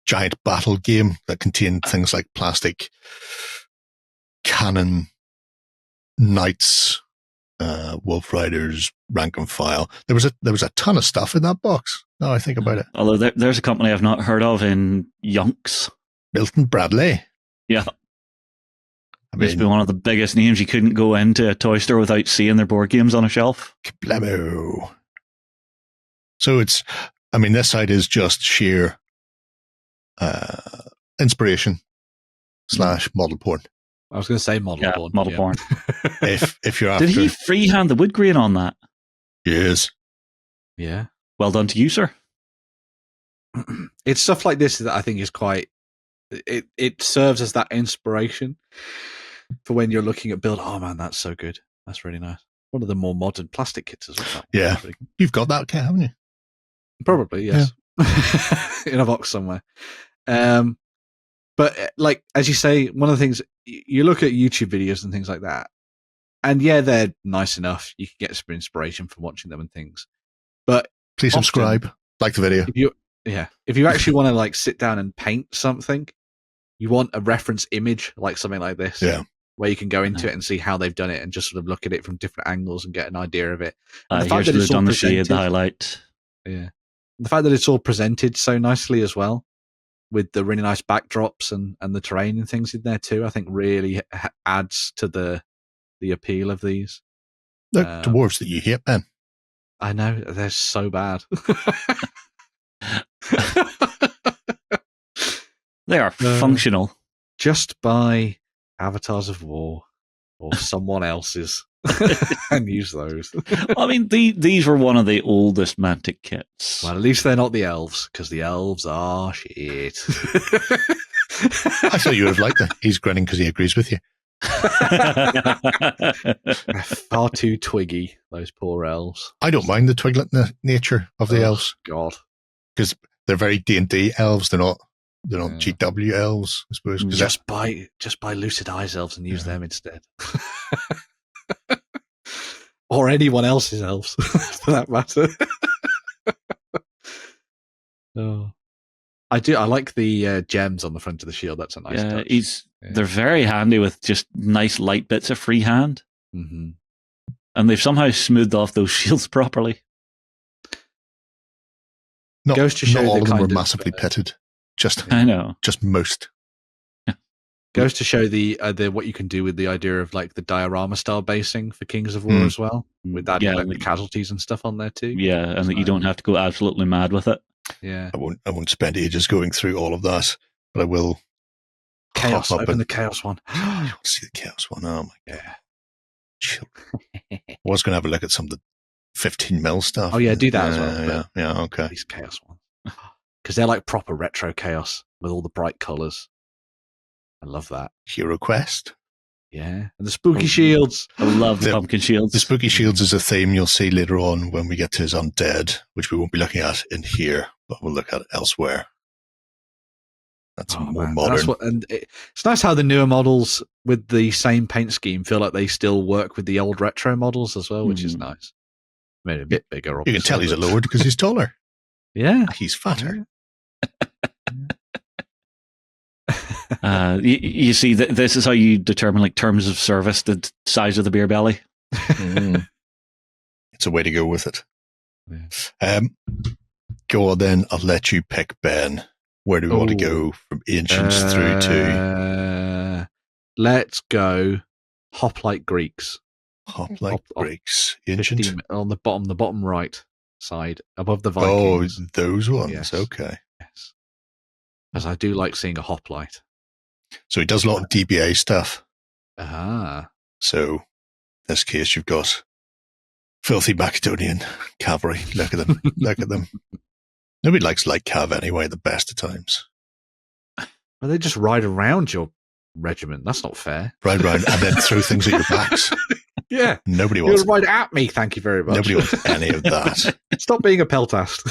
giant battle game that contained things like plastic cannon, knights, wolf riders, rank and file. There was a ton of stuff in that box. Now I think about it. Although there's a company I've not heard of in Yonks. Milton Bradley. Yeah. It's been one of the biggest names. You couldn't go into a toy store without seeing their board games on a shelf. Kablamo. So this side is just sheer inspiration / model porn. I was going to say model porn. Model porn. If you're after... Did he freehand the wood grain on that? Yes. Yeah. Well done to you, sir. It's stuff like this that I think is quite... It serves as that inspiration. for when you're looking at build. Oh man, that's so good. That's really nice. One of the more modern plastic kits as well. Yeah. You've got that kit, haven't you? Probably, yes. In a box somewhere. But like, as you say, one of the things, you look at YouTube videos and things like that, and yeah, they're nice enough. You can get some inspiration from watching them and things. But please subscribe, like the video. If you actually want to like sit down and paint something, you want a reference image, like something like this. Yeah. Where you can go into it and see how they've done it and just sort of look at it from different angles and get an idea of it. And the fact that it's on the shade, the highlight. Yeah. The fact that it's all presented so nicely as well, with the really nice backdrops and the terrain and things in there too, I think really adds to the appeal of these. The dwarves that you hate, Ben. I know, they're so bad. They are functional. Just buy Avatars of War or someone else's and use those. I mean, these were one of the oldest Mantic kits. Well, at least they're not the elves, because the elves are shit. I thought you would have liked that. He's grinning because he agrees with you. They're far too twiggy, those poor elves. I don't mind the twiglet nature of the elves. God, because they're very D&D elves. They're not GW elves, I suppose. Just buy Lucid Eyes elves and use them instead. Or anyone else's elves, for that matter. I like the gems on the front of the shield. That's a nice touch. They're very handy with just nice light bits of freehand. Mm-hmm. And they've somehow smoothed off those shields properly. Goes to show not all of them were massively pitted. I know. Just most. Goes to show the what you can do with the idea of like the diorama style basing for Kings of War as well, with that like the casualties and stuff on there too. Yeah, and that you don't have to go absolutely mad with it. Yeah, I won't spend ages going through all of that, but I will. Chaos. Open the Chaos one. I want to see the Chaos one. Oh my god! I was going to have a look at some of the 15mm stuff. Oh yeah, do that as well. Yeah. Okay. These Chaos ones, because they're like proper retro Chaos with all the bright colours. I love that. Hero Quest. Yeah. And the spooky shields. I love the pumpkin shields. The spooky shields is a theme you'll see later on when we get to his undead, which we won't be looking at in here, but we'll look at elsewhere. That's more modern. It's nice how the newer models with the same paint scheme feel like they still work with the old retro models as well, which is nice. Made a bit bigger. You can tell he's a lord because he's taller. Yeah. He's fatter. You see, this is how you determine like terms of service, the size of the beer belly. It's a way to go with it. Yeah. Go on then. I'll let you pick, Ben. Where do we want to go from ancients through to? Let's go Hoplite Greeks. Hoplite Greeks. Ancient? On the bottom right side, above the Vikings. Oh, those ones. Yes. Okay. Yes. As I do like seeing a hoplite. So he does a lot of DBA stuff. So in this case, you've got filthy Macedonian cavalry. Look at them. Look at them. Nobody likes light cav anyway, the best of times. Well, they just ride around your regiment. That's not fair. Ride around and then throw things at your backs. Yeah. Nobody wants. You'll ride at me, thank you very much. Nobody wants any of that. Stop being a peltast.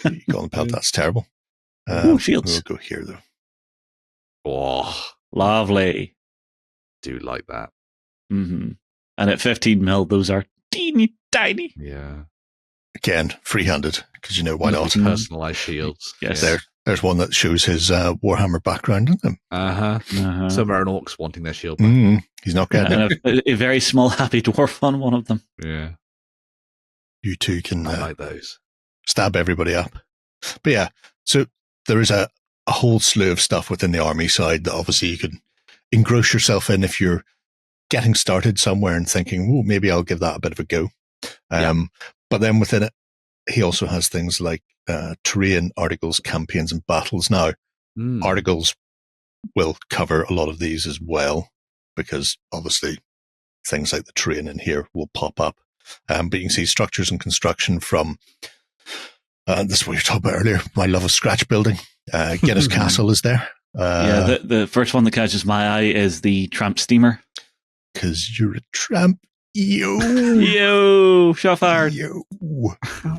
You call them peltast, terrible. Shields. We'll go here, though. Oh, lovely. Do like that. Mm-hmm. And at 15mm, those are teeny tiny. Yeah. Again, free-handed, because why not? Personalized shields. Yes. There's one that shows his Warhammer background in them. Some are orcs wanting their shield. He's not getting it. And a very small happy dwarf on one of them. Yeah. You two can I like those. Stab everybody up. But yeah, so there is a whole slew of stuff within the army side that obviously you can engross yourself in if you're getting started somewhere and thinking, maybe I'll give that a bit of a go. But then within it, he also has things like terrain, articles, campaigns, and battles. Now, articles will cover a lot of these as well, because obviously things like the terrain in here will pop up. But you can see structures and construction from, this is what you were talking about earlier, my love of scratch building. Guinness Castle is there. The first one that catches my eye is the tramp steamer. Because you're a tramp. Yo, shot fired. Yo.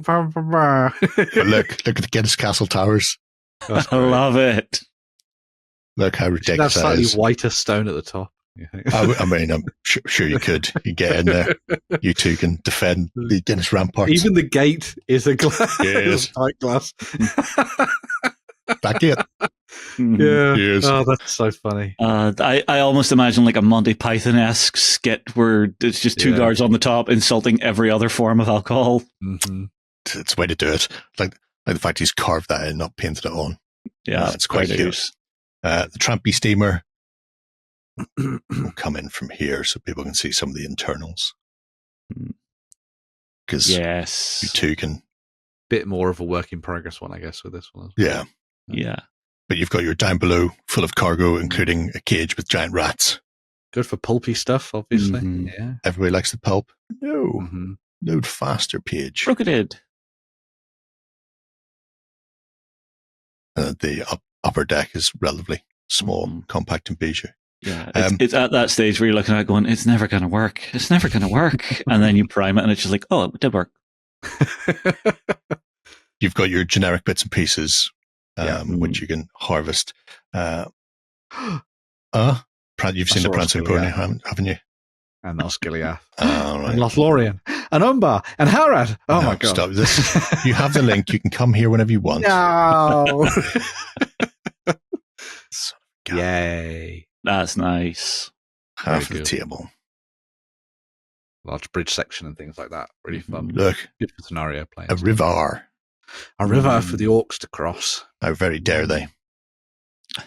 But look at the Guinness Castle Towers. I love it. Look how ridiculous that that slightly is. whiter stone at the top. I mean, I'm sure you could. You get in there. You two can defend the Guinness ramparts. Even the gate is a glass. Yes. Tight glass. That gate. Yeah. Yes. Oh, that's so funny. I almost imagine like a Monty Python-esque skit where it's just two guards on the top insulting every other form of alcohol. Mm-hmm. It's a way to do it. Like the fact he's carved that in, not painted it on. Yeah, it's quite cute. The trampy steamer will come in from here so people can see some of the internals. Because you two can... Bit more of a work in progress one, I guess, with this one as well. Yeah. Yeah. But you've got your down below full of cargo, including a cage with giant rats. Good for pulpy stuff, obviously. Mm-hmm. Yeah. Everybody likes the pulp. No. Mm-hmm. Load faster page. Crocodile. The upper deck is relatively small, compact, and bijou. Yeah, it's at that stage where you're looking at it going, it's never going to work. It's never going to work. And then you prime it and it's just like, oh, it did work. You've got your generic bits and pieces, which you can harvest. You've seen the Prancing Pony, haven't you? And Osgiliath. Right. And Lothlorien. And Umbar. And Harad. Oh, my God. Stop this. You have the link. You can come here whenever you want. No. Yay. That's nice. Half of the table. Large bridge section and things like that. Really fun. Look. Good for scenario playing. A river. A river for the orcs to cross. How very dare they. A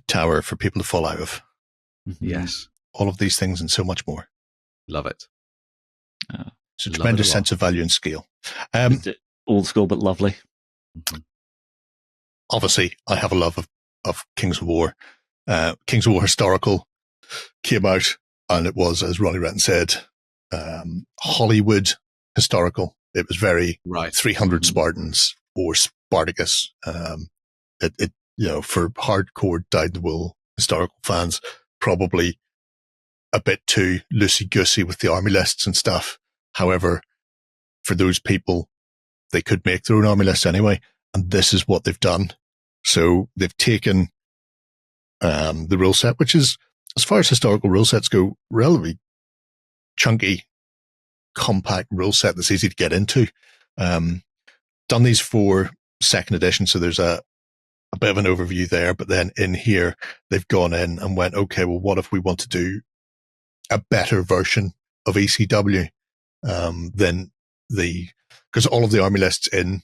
tower for people to fall out of. Yes. All of these things and so much more. Love it. It's a tremendous sense of value and scale. Old school, but lovely. Obviously, I have a love of Kings of War. Kings of War Historical came out, and it was, as Ronnie Renton said, Hollywood historical. It was very 300 Spartans or Spartacus. It for hardcore dyed-in-the-wool historical fans, probably a bit too loosey-goosey with the army lists and stuff. However, for those people, they could make their own army list anyway, and this is what they've done. So they've taken the rule set, which is, as far as historical rule sets go, relatively chunky, compact rule set that's easy to get into. Done these for second edition, so there's a bit of an overview there, but then in here, they've gone in and went, okay, well, what if we want to do a better version of ECW than because all of the army lists in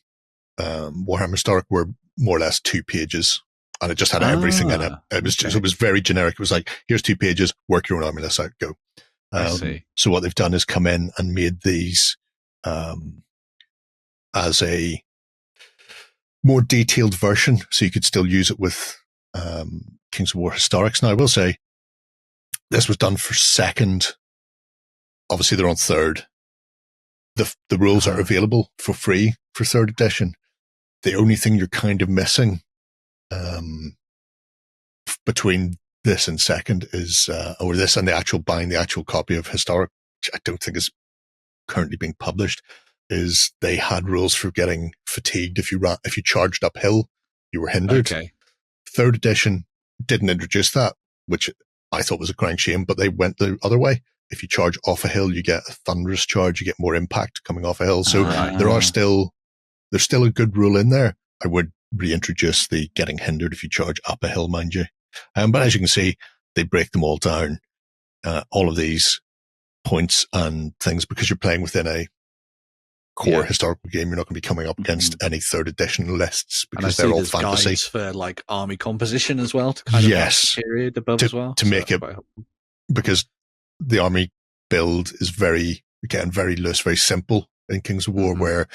Warhammer Historic were more or less 2 pages, and it just had everything in it. It was very generic. It was like, here's 2 pages, work your own army list out, go. I see. So what they've done is come in and made these as a more detailed version, so you could still use it with Kings of War Historics. Now, I will say, this was done for second. Obviously, they're on third. The rules are available for free for third edition. The only thing you're kind of missing between this and second is, or this and the actual buying the actual copy of Historic, which I don't think is currently being published, is they had rules for getting fatigued if you charged uphill, you were hindered. Okay. Third edition didn't introduce that, which I thought was a crying shame, but they went the other way. If you charge off a hill, you get a thunderous charge, you get more impact coming off a hill. So there's still a good rule in there. I would reintroduce the getting hindered if you charge up a hill, mind you. But as you can see, they break them all down, all of these points and things, because you're playing within a core historical game. You're not going to be coming up against any third edition lists because they're all fantasy. Guides for like army composition as well to kind of the period above as well to make it, because the army build is very loose, very simple in Kings of War, where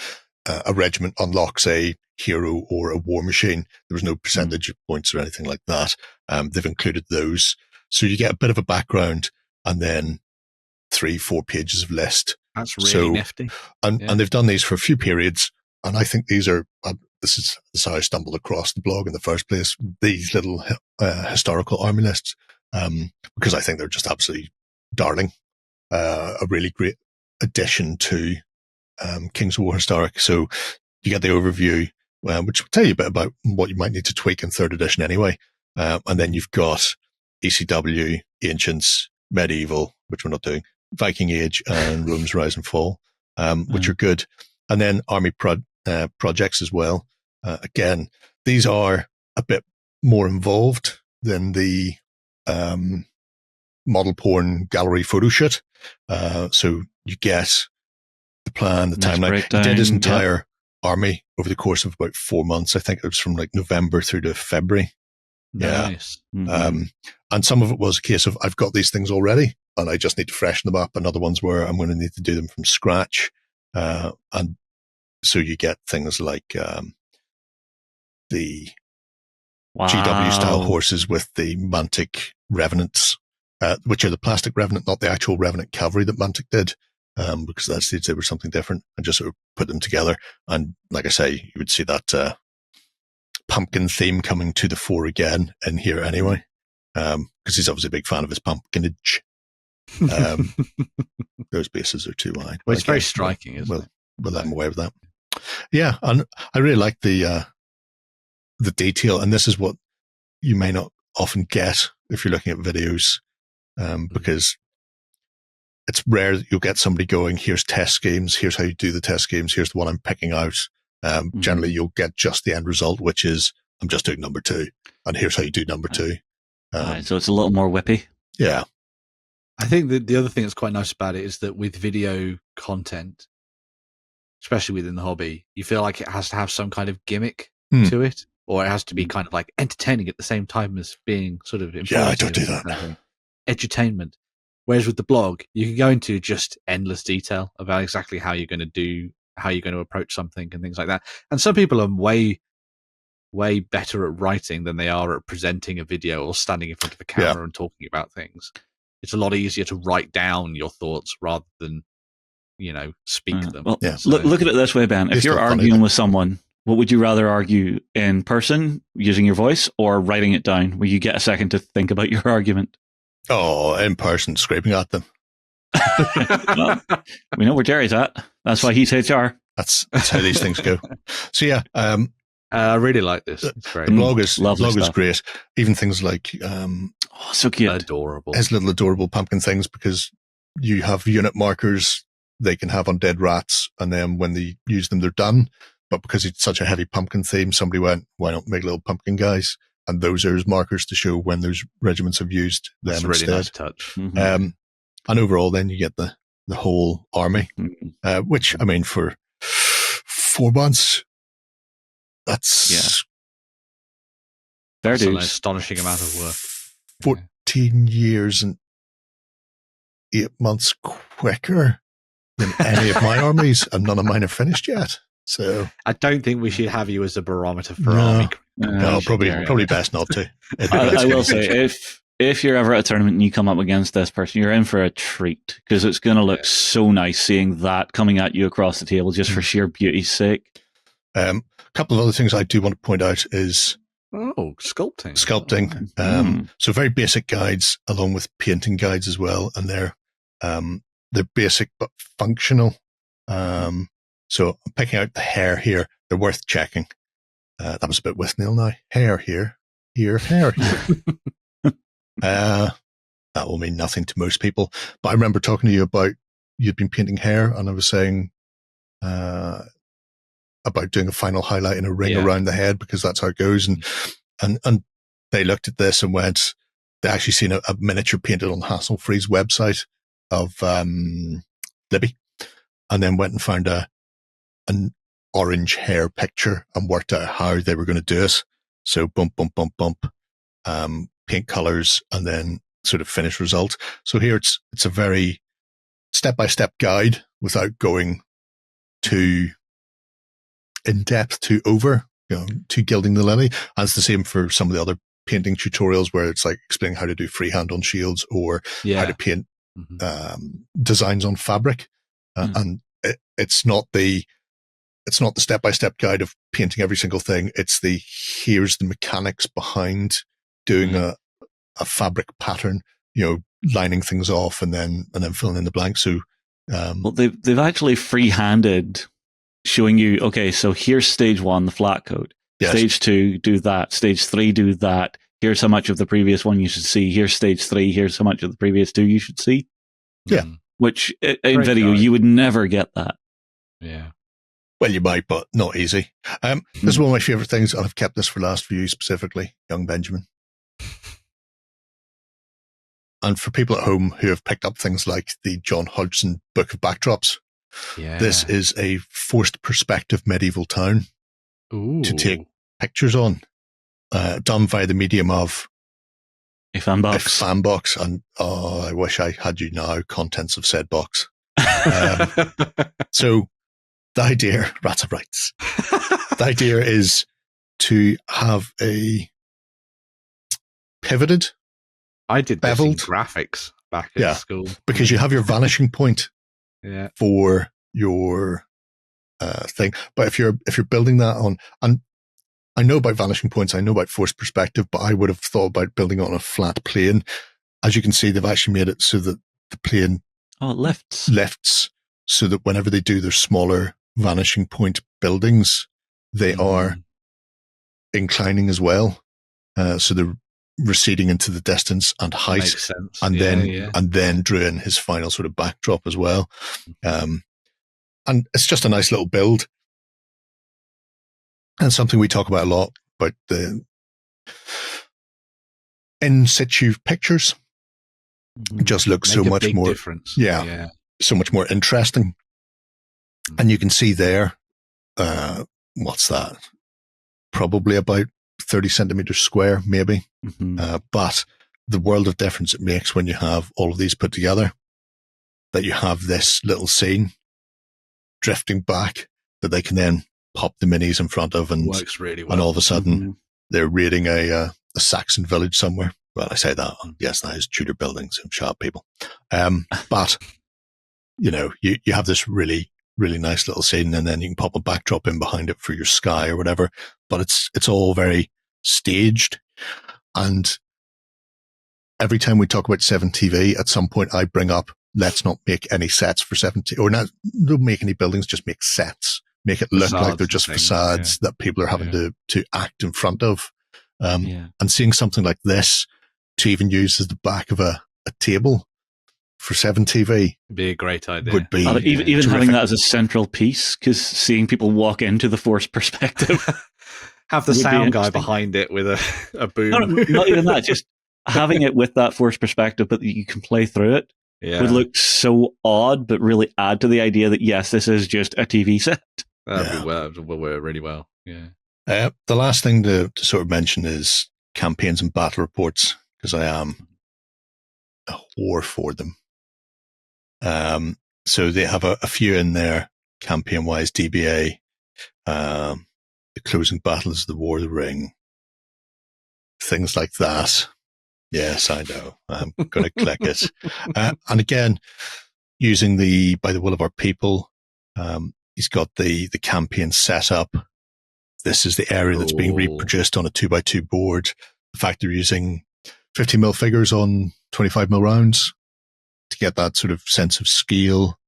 a regiment unlocks a hero or a war machine. There was no percentage of points or anything like that. They've included those, so you get a bit of a background and then 3-4 pages of list. That's really nifty. And they've done these for a few periods, and I think these are this is how I stumbled across the blog in the first place, these little historical army lists, because I think they're just absolutely darling. A really great addition to Kings of War Historic. So you get the overview, which will tell you a bit about what you might need to tweak in 3rd edition anyway. And then you've got ECW, Ancients, Medieval, which we're not doing, Viking Age, and Rome's Rise and Fall, which are good. And then army projects as well. Again, these are a bit more involved than the model porn gallery photo shoot. So you get the plan, the timeline. He did his entire army over the course of about 4 months. I think it was from like November through to February. Nice. Yeah. And some of it was a case of, I've got these things already and I just need to freshen them up. And other ones where I'm going to need to do them from scratch. And so you get things like the GW style horses with the Mantic Revenants, which are the plastic Revenant, not the actual Revenant cavalry that Mantic did, because that stage they were something different, and just sort of put them together. And like I say, you would see that pumpkin theme coming to the fore again in here anyway, because he's obviously a big fan of his pumpkinage. Those bases are too wide. Well, it's very striking, isn't it? We'll let him away with that. Yeah, and I really like the detail, and this is what you may not often get if you're looking at videos, because it's rare that you'll get somebody going, here's test schemes, here's how you do the test schemes, here's the one I'm picking out. Generally, you'll get just the end result, which is, I'm just doing number 2, and here's how you do number 2. So it's a little more whippy. Yeah. I think that the other thing that's quite nice about it is that with video content, especially within the hobby, you feel like it has to have some kind of gimmick to it, or it has to be kind of like entertaining at the same time as being sort of informative. Yeah, I don't do that. Edutainment. Whereas with the blog, you can go into just endless detail about exactly how you're going to do, how you're going to approach something and things like that. And some people are way better at writing than they are at presenting a video or standing in front of a camera and talking about things. It's a lot easier to write down your thoughts rather than, speak them. Well, look at it this way, Ben. If you're arguing with someone, what would you rather argue in person using your voice or writing it down where you get a second to think about your argument? Oh, in person, scraping at them. Well, we know where Jerry's at. That's why he's HR. That's how these things go. So yeah, I really like this. It's great. The blog is great. Even things like so cute, adorable. His little adorable pumpkin things, because you have unit markers they can have on dead rats, and then when they use them, they're done. But because it's such a heavy pumpkin theme, somebody went, why not make little pumpkin guys? And those are his markers to show when those regiments have used them That's a instead. really nice touch. And overall, then you get the whole army, which, I mean, for 4 months, that's an astonishing amount of work. 14 years and 8 months quicker than any of my armies, and none of mine are finished yet. So I don't think we should have you as a barometer for army. No, probably best not to. I will say, if you're ever at a tournament and you come up against this person, you're in for a treat, because it's going to look so nice seeing that coming at you across the table just for sheer beauty's sake. A couple of other things I do want to point out is sculpting. So very basic guides along with painting guides as well, and they're basic but functional. So I'm picking out the hair here. They're worth checking. That was a bit with Neil now. Hair here, hair here. That will mean nothing to most people. But I remember talking to you about you'd been painting hair, and I was saying about doing a final highlight in a ring around the head, because that's how it goes. And they looked at this and went, they actually seen a miniature painted on Hasselfree's website of Libby, and then went and found an orange hair picture and worked out how they were going to do it. So bump, paint colors, and then sort of finished result. So here it's a very step-by-step guide without going too in depth, too gilding the lily. And it's the same for some of the other painting tutorials where it's like explaining how to do freehand on shields or how to paint designs on fabric. And it's not the it's not the step-by-step guide of painting every single thing. It's here's the mechanics behind doing a fabric pattern, lining things off and then filling in the blanks. So, well, they've actually free-handed showing you, okay, so here's stage 1, the flat coat. Yes. Stage 2, do that. Stage 3, do that. Here's how much of the previous one you should see. Here's stage 3. Here's how much of the previous 2 you should see. Yeah. Which in video, you would never get that. Yeah. Well, you might, but not easy. This is one of my favorite things, and I've kept this for last for you specifically, young Benjamin. And for people at home who have picked up things like the John Hodgson Book of Backdrops, this is a forced perspective medieval town to take pictures on, done via the medium of a fan box. And I wish I had you now, contents of said box. So the idea, rats of rights, the idea is to have a pivoted, I did this beveled in graphics back at school. Because you have your vanishing point for your thing. But if you're building that on, and I know about vanishing points, I know about forced perspective, but I would have thought about building it on a flat plane. As you can see, they've actually made it so that the plane lifts so that whenever they do their smaller vanishing point buildings, they are inclining as well. So they're receding into the distance and height. Makes sense. And then drew in his final sort of backdrop as well. And it's just a nice little build. And something we talk about a lot, about the in situ pictures. Just looks so much more difference. So much more interesting. And you can see there, what's that? Probably about 30 centimeters square, maybe. But the world of difference it makes when you have all of these put together, that you have this little scene drifting back that they can then pop the minis in front of, and works really well. And all of a sudden they're raiding a Saxon village somewhere. Well, I say that, yes, that is Tudor buildings and sharp people. But you have this really, really nice little scene, and then you can pop a backdrop in behind it for your sky or whatever. But it's all very staged. And every time we talk about 7TV, at some point I bring up, let's not make any sets for 7TV, or not, don't make any buildings, just make sets. Make it look like they're just facades that people are having to act in front of. And seeing something like this to even use as the back of a table for 7TV be a great idea. Would be even having that as a central piece, because seeing people walk into the forced perspective. Have the sound guy behind it with a boom. Not even that, just having it with that forced perspective, but you can play through it. Would look so odd, but really add to the idea that, yes, this is just a TV set. That would work really well. Yeah. The last thing to sort of mention is campaigns and battle reports, because I am a whore for them. So they have a few in there, campaign-wise, DBA, the closing battles of the War of the Ring, things like that. Yes, I know. I'm going to click it. And again, using by the will of our people, he's got the campaign set up. This is the area that's being reproduced on a 2x2 board. The fact they're using 50mm figures on 25mm rounds to get that sort of sense of scale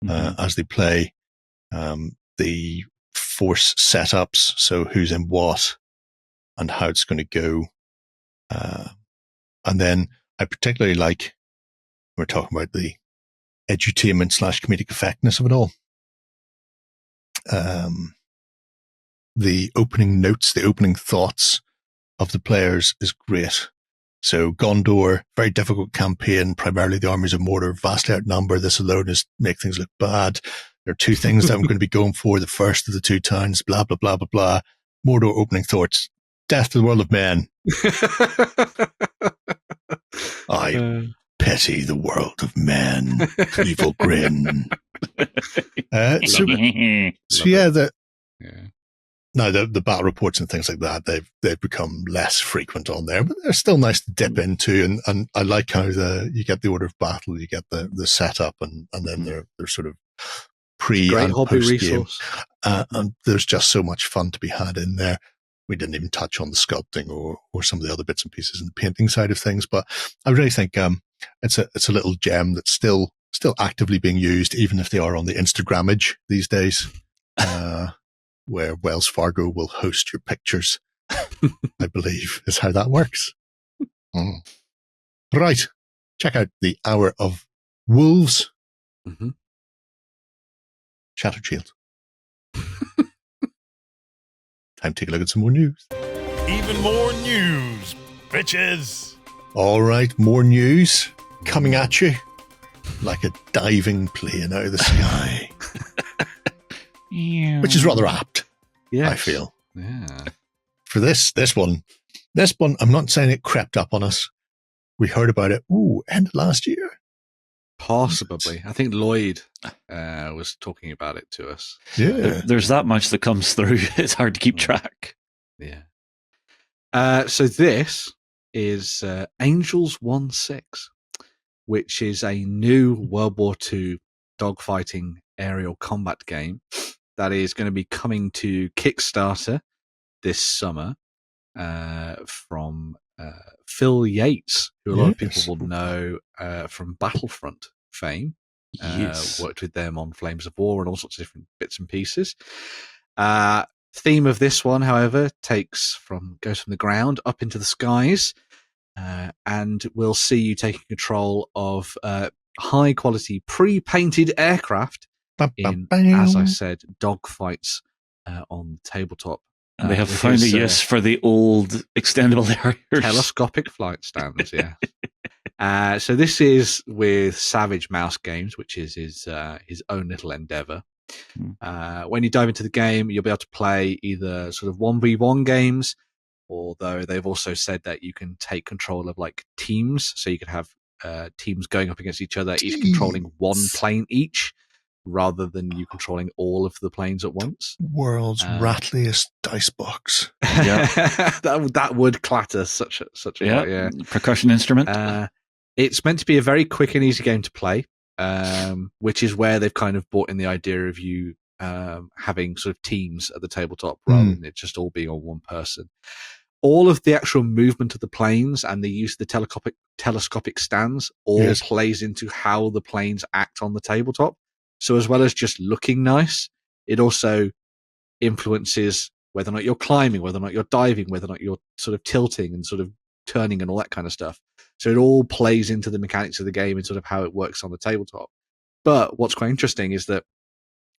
as they play. The force setups, so who's in what and how it's going to go. And then I particularly like, we're talking about the edutainment / comedic effectiveness of it all. The opening notes, the opening thoughts of the players is great. So Gondor, very difficult campaign, primarily the armies of Mordor, vastly outnumbered. This alone is make things look bad. There are two things that I'm going to be going for. The first of the two towns, blah, blah, blah, blah, blah. Mordor opening thoughts. Death to the world of men. I pity the world of men. Evil grin. Now the battle reports and things like that, they've become less frequent on there, but they're still nice to dip into. And I like how you get the order of battle, you get the setup, and then they're sort of pre Great and hobby post game. resource. And there's just so much fun to be had in there. We didn't even touch on the sculpting or some of the other bits and pieces in the painting side of things, but I really think it's a little gem that's still actively being used, even if they are on the Instagrammage these days, where Wells Fargo will host your pictures, I believe is how that works. Right. Check out the Hour of Wolves. Mm-hmm. Shattered Shield. Time to take a look at some more news. Even more news, bitches. All right, more news coming at you like a diving plane out of the sky, which is rather apt, I feel. Yeah. For this one, I'm not saying it crept up on us. We heard about it, end of last year. Possibly. I think Lloyd was talking about it to us. Yeah. There's that much that comes through. It's hard to keep track. Yeah. So this is Angels 1-6, which is a new World War II dogfighting aerial combat game that is going to be coming to Kickstarter this summer from Phil Yates, who a lot of people will know from Battlefront fame. Worked with them on Flames of War and all sorts of different bits and pieces. Theme of this one, however, goes from the ground up into the skies, and we'll see you taking control of high quality pre-painted aircraft in, as I said, dogfights on the tabletop. And they have found a use for the old extendable areas. Telescopic flight stands, yeah. So this is with Savage Mouse Games, which is his own little endeavor. When you dive into the game, you'll be able to play either sort of 1v1 games, although they've also said that you can take control of like teams. So you could have teams going up against each other, each controlling one plane each, rather than you controlling all of the planes at once. World's rattliest dice box. Yeah. that would clatter such a percussion instrument. It's meant to be a very quick and easy game to play, which is where they've kind of brought in the idea of you having sort of teams at the tabletop rather than it just all being on one person. All of the actual movement of the planes and the use of the telescopic stands all plays into how the planes act on the tabletop. So as well as just looking nice, it also influences whether or not you're climbing, whether or not you're diving, whether or not you're sort of tilting and sort of turning and all that kind of stuff. So it all plays into the mechanics of the game and sort of how it works on the tabletop. But what's quite interesting is that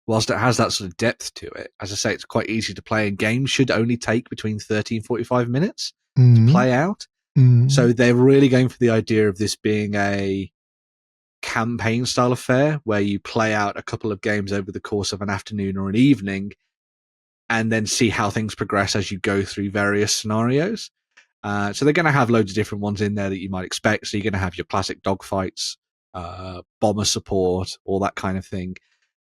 whilst it has that sort of depth to it, as I say, it's quite easy to play, and games should only take between 30 and 45 minutes to play out. So they're really going for the idea of this being a campaign style affair where you play out a couple of games over the course of an afternoon or an evening and then see how things progress as you go through various scenarios. So they're going to have loads of different ones in there that you might expect. So you're going to have your classic dogfights, bomber support, all that kind of thing.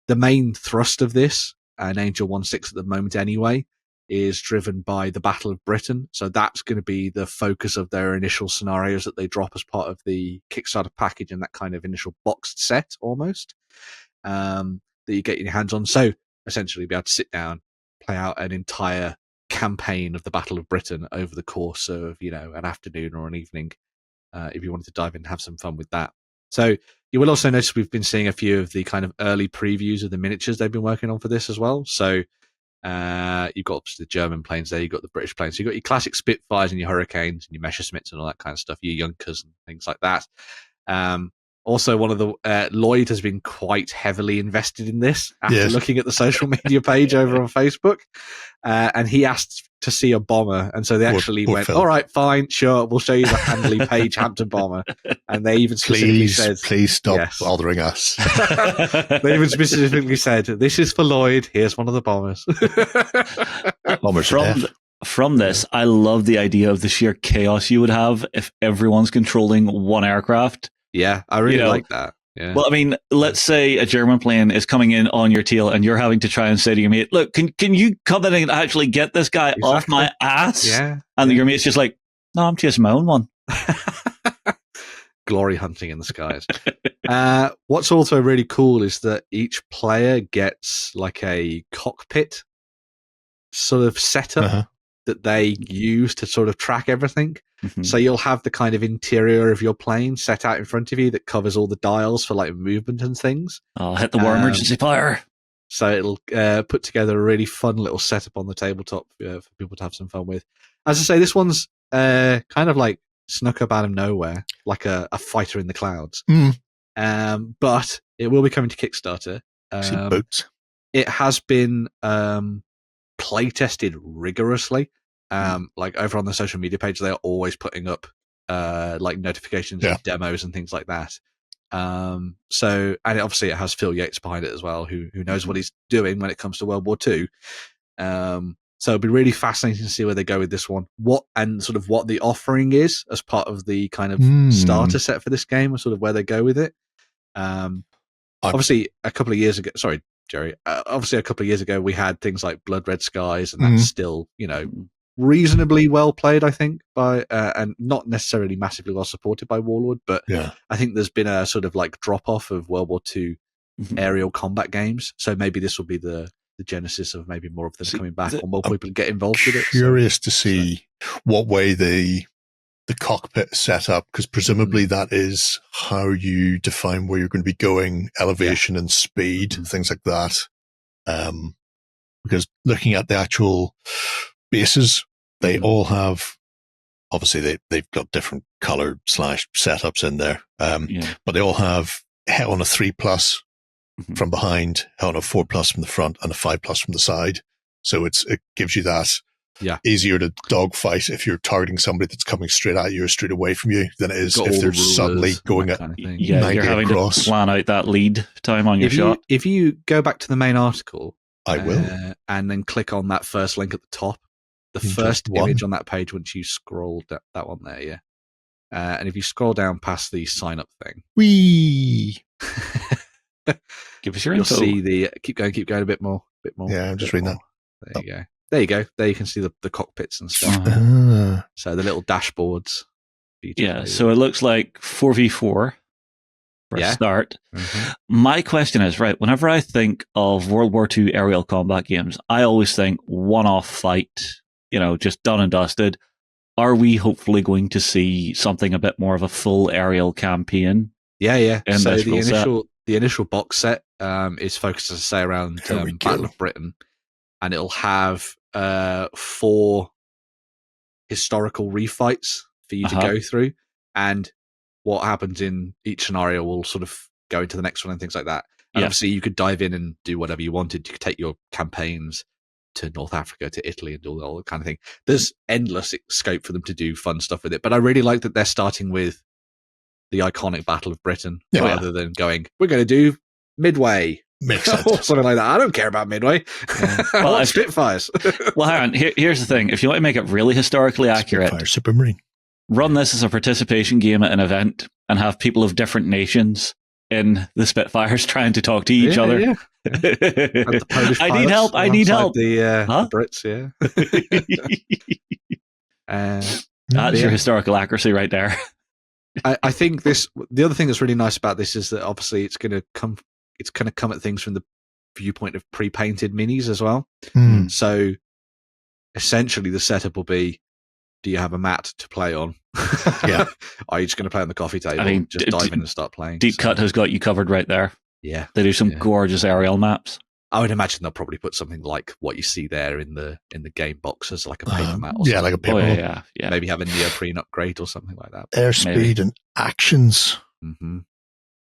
The main thrust of this, and Angel 1-6 at the moment anyway, is driven by the Battle of Britain. So that's going to be the focus of their initial scenarios that they drop as part of the Kickstarter package and that kind of initial boxed set almost that you get your hands on. So essentially be able to sit down, play out an entire campaign of the Battle of Britain over the course of, an afternoon or an evening, if you wanted to dive in and have some fun with that. So you will also notice we've been seeing a few of the kind of early previews of the miniatures they've been working on for this as well. So you've got the German planes there, you've got the British planes, so you've got your classic Spitfires and your Hurricanes and your Messerschmitts and all that kind of stuff, your Junkers and things like that. Also, one of the Lloyd has been quite heavily invested in this after looking at the social media page over on Facebook, and he asked to see a bomber, and so they actually went, Phil. All right, fine, sure, we'll show you the Handley Page Hampton bomber. And they even specifically said, please stop bothering us. They even specifically said, this is for Lloyd, here's one of the bombers. From this, I love the idea of the sheer chaos you would have if everyone's controlling one aircraft. Yeah, I really like that. Yeah. Well, I mean, let's say a German plane is coming in on your tail and you're having to try and say to your mate, look, can you come in and actually get this guy off my ass? Yeah. And your mate's just like, no, I'm chasing my own one. glory hunting in the skies. What's also really cool is that each player gets like a cockpit sort of setup that they use to sort of track everything. Mhm. So you'll have the kind of interior of your plane set out in front of you that covers all the dials for like movement and things. I'll hit the war emergency fire. So it'll put together a really fun little setup on the tabletop for people to have some fun with. As I say, this one's kind of like snuck up out of nowhere, like a fighter in the clouds. But it will be coming to Kickstarter. Boots. It has been play tested rigorously. Like over on the social media page, they're always putting up like notifications of demos and things like that. So, and obviously it has Phil Yates behind it as well, who knows what he's doing when it comes to World War II. So it'll be really fascinating to see where they go with this one, what the offering is as part of the kind of starter set for this game, and sort of where they go with it. Obviously a couple of years ago, sorry, Jerry, obviously a couple of years ago we had things like Blood Red Skies, and that's still, reasonably well played, I think, by and not necessarily massively well supported by Warlord, but I think there's been a sort of like drop off of World War II aerial combat games. So maybe this will be the genesis of maybe more of them coming back, or more people get involved with it. Curious to see what way the cockpit is set up, because presumably that is how you define where you're going to be going, elevation and speed, things like that. Because looking at the actual bases, they all have, obviously they've got different color / setups in there. But they all have hit on a 3+ from behind, hit on a 4+ from the front, and a 5+ from the side. So it gives you that easier to dogfight if you're targeting somebody that's coming straight at you or straight away from you than it is if they're suddenly going at 90 you're having across. To plan out that lead time on your shot. If you go back to the main article, I will, and then click on that first link at the top, the first image on that page, once you scroll that one there, and if you scroll down past the sign up thing, give us your you'll info. see keep going a bit more. Yeah, I'm just reading that. There you go. There you can see the cockpits and stuff. So the little dashboards. So it looks like 4v4 for a start. My question is, right, whenever I think of World War II aerial combat games, I always think one-off fight, just done and dusted. Are we hopefully going to see something a bit more of a full aerial campaign? Yeah. So the initial box set is focused, as I say, around Battle of Britain, and it'll have 4 historical refights for you to go through, and what happens in each scenario will sort of go into the next one and things like that. And obviously you could dive in and do whatever you wanted. You could take your campaigns to North Africa, to Italy, and all that kind of thing. There's endless scope for them to do fun stuff with it. But I really like that they're starting with the iconic Battle of Britain rather than going, we're going to do Midway. Makes sense. Or something like that. I don't care about Midway. I want Spitfires. Well, hang on. Here's the thing. If you want to make it really historically accurate, Spitfire Supermarine. Run this as a participation game at an event and have people of different nations in the Spitfires trying to talk to each other. Yeah. The Polish I need help. I need help. The Brits, That's your historical accuracy right there. I think the other thing that's really nice about this is that obviously it's going to come at things from the viewpoint of pre-painted minis as well. So essentially the setup will be, do you have a mat to play on? Are you just going to play on the coffee table? I mean, just dive in and start playing. Deep Cut has got you covered right there. Yeah. They do some gorgeous aerial maps. I would imagine they'll probably put something like what you see there in the game box as like a paper mat or something. Like a paper mat. Yeah. Maybe have a neoprene upgrade or something like that. Airspeed and actions.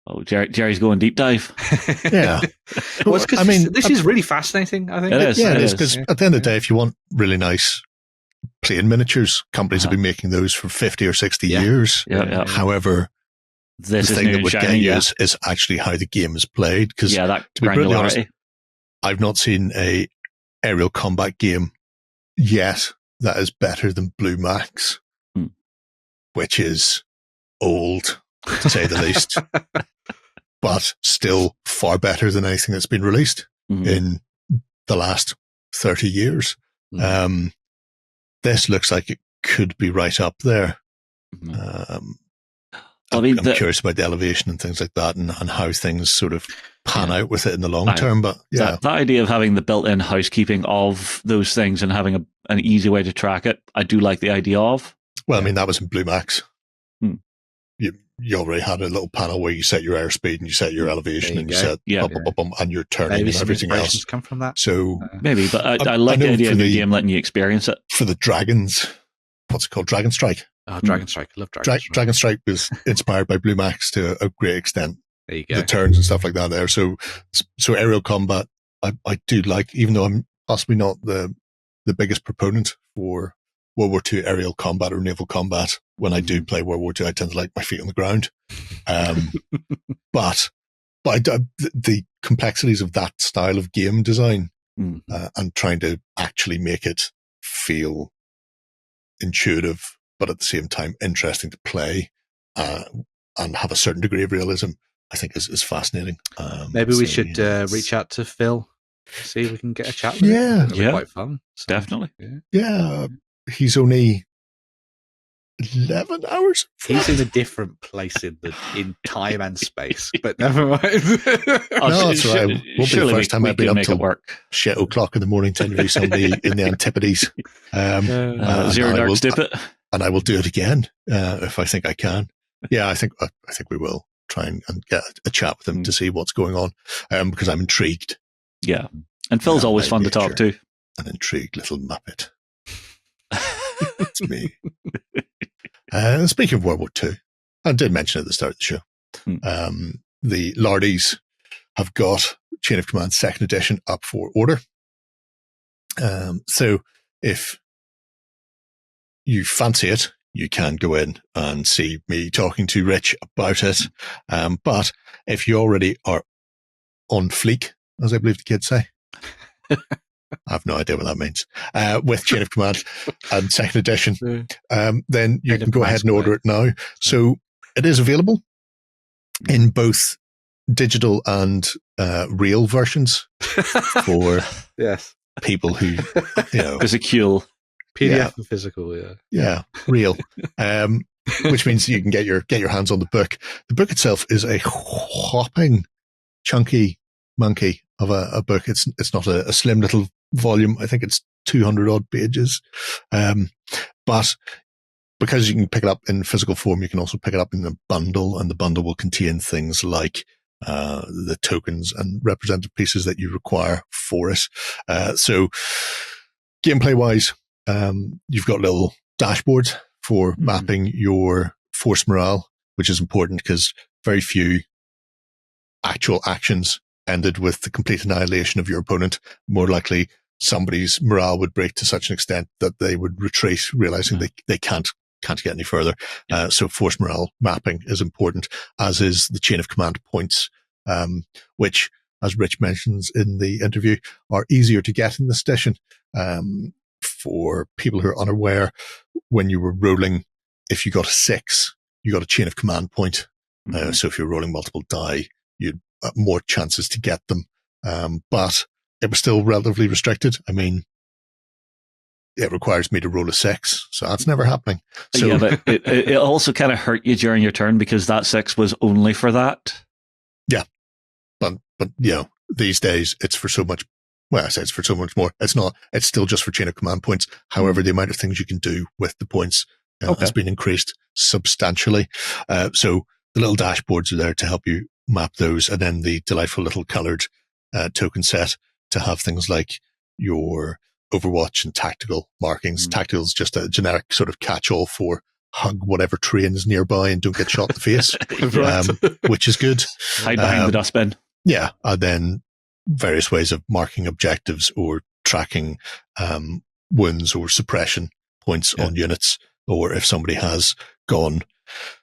Oh, Jerry's going deep dive. Yeah. Well, this is really fascinating, I think. It is. Yeah, it is, because at the end of the day, if you want really nice plane miniatures, companies have been making those for 50 or 60 years. However, the thing that would get you is actually how the game is played. Because that to be brutally honest, I've not seen a aerial combat game yet that is better than Blue Max, which is old, to say the least, but still far better than anything that's been released in the last 30 years. This looks like it could be right up there. I'm curious about the elevation and things like that, and how things sort of pan out with it in the long term. But yeah, that idea of having the built-in housekeeping of those things and having an easy way to track it, I do like the idea of. Well, I mean, that was in Blue Max. You already had a little panel where you set your airspeed and you set your elevation and you set and your turning and everything else. Come from that. So maybe, but I like the idea of the game letting you experience it. For the dragons, what's it called? Dragon Strike. Oh, Dragon Strike. I love Dragon Strike. Dragon Strike was inspired by Blue Max to a great extent. There you go. The turns and stuff like that there. So aerial combat, I do like, even though I'm possibly not the biggest proponent for World War II aerial combat or naval combat. When I do play World War II, I tend to like my feet on the ground. But the complexities of that style of game design and trying to actually make it feel intuitive, but at the same time interesting to play and have a certain degree of realism, I think is fascinating. Maybe we should reach out to Phil, see if we can get a chat with him. It'll be quite fun. So, definitely. Yeah. He's only 11 hours. He's in a different place in time and space, but never mind. No, that's right. Won't be the first time I've been up till work. Shit o'clock in the morning to interview somebody in the Antipodes. Zero Dark Stupid. And I will do it again if I think I can. Yeah, I think we will try and get a chat with him to see what's going on, because I'm intrigued. Yeah, and Phil's always fun to talk to. An intrigued little muppet. It's me. Speaking of World War II, I did mention at the start of the show, the Lardies have got Chain of Command 2nd edition up for order. So if you fancy it, you can go in and see me talking to Rich about it. But if you already are on fleek, as I believe the kids say, I have no idea what that means. With Chain of Command and 2nd edition, then you can go ahead and order it now. So it is available in both digital and real versions for people who, physical. PDF and physical, yeah, real. Which means you can get your hands on the book. The book itself is a whopping chunky monkey of a book. It's not a slim little volume. I think it's 200 odd pages. But because you can pick it up in physical form, you can also pick it up in a bundle, and the bundle will contain things like the tokens and representative pieces that you require for it. So gameplay wise, you've got little dashboards for mapping your force morale, which is important because very few actual actions ended with the complete annihilation of your opponent. More likely, somebody's morale would break to such an extent that they would retreat, realizing they can't get any further. So force morale mapping is important, as is the chain of command points, which, as Rich mentions in the interview, are easier to get in this edition. For people who are unaware, when you were rolling, if you got a 6, you got a chain of command point. So if you're rolling multiple die, you'd more chances to get them. But it was still relatively restricted. I mean, it requires me to roll a 6, so that's never happening. So, yeah, but it also kind of hurt you during your turn because that 6 was only for that. Yeah, but these days it's for so much. Well, I say it's for so much more. It's not. It's still just for chain of command points. However, the amount of things you can do with the points has been increased substantially. So the little dashboards are there to help you map those, and then the delightful little coloured token set to have things like your Overwatch and tactical markings. Tactical is just a generic sort of catch-all for hug whatever train is nearby and don't get shot in the face, which is good. Hide behind the dustbin. Yeah, and then various ways of marking objectives or tracking wounds or suppression points on units, or if somebody has gone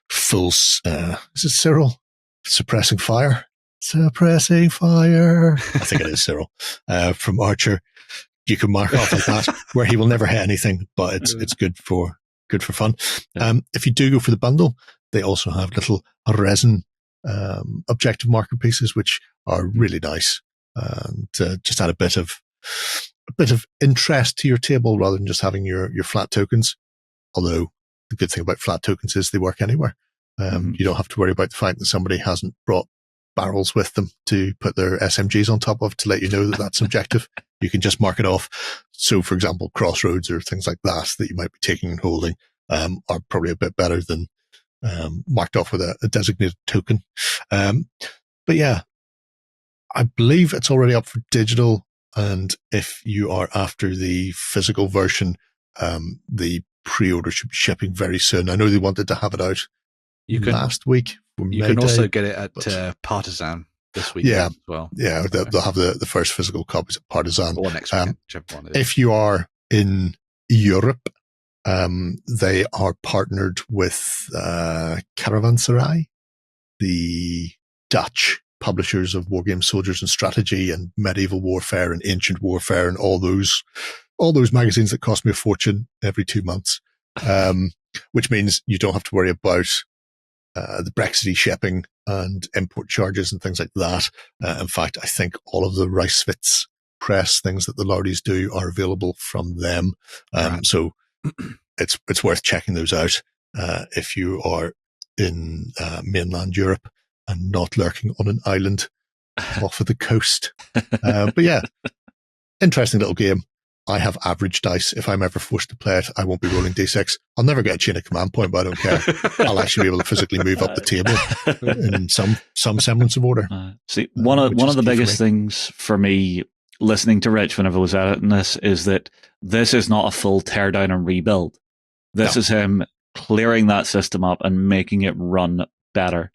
full, is it Cyril? Suppressing fire? Suppressing fire. I think it is Cyril from Archer. You can mark off like that, where he will never hit anything, but it's good for fun. If you do go for the bundle, they also have little resin objective marker pieces, which are really nice, and just add a bit of interest to your table rather than just having your flat tokens. Although the good thing about flat tokens is they work anywhere. You don't have to worry about the fact that somebody hasn't brought barrels with them to put their SMGs on top of to let you know that that's objective. You can just mark it off. So, for example, crossroads or things like that you might be taking and holding are probably a bit better than marked off with a designated token. But yeah, I believe it's already up for digital. And if you are after the physical version, the pre-order should be shipping very soon. I know they wanted to have it out last week. You can also get it at Partisan this week as well. Yeah, they'll have the first physical copies at Partisan. Or next weekend, whichever one it is. If you are in Europe, they are partnered with Caravanserai, the Dutch publishers of Wargame Soldiers and Strategy and Medieval Warfare and Ancient Warfare and all those magazines that cost me a fortune every 2 months, which means you don't have to worry about the Brexity shipping and import charges and things like that. In fact, I think all of the Reiswitz press things that the Lardies do are available from them. Right. So it's worth checking those out if you are in mainland Europe and not lurking on an island off of the coast. But yeah, interesting little game. I have average dice. If I'm ever forced to play it, I won't be rolling D6. I'll never get a chain of command point, but I don't care. I'll actually be able to physically move up the table in some semblance of order. See, one of the biggest things for me listening to Rich whenever I was editing this is that this is not a full teardown and rebuild. This is him clearing that system up and making it run better.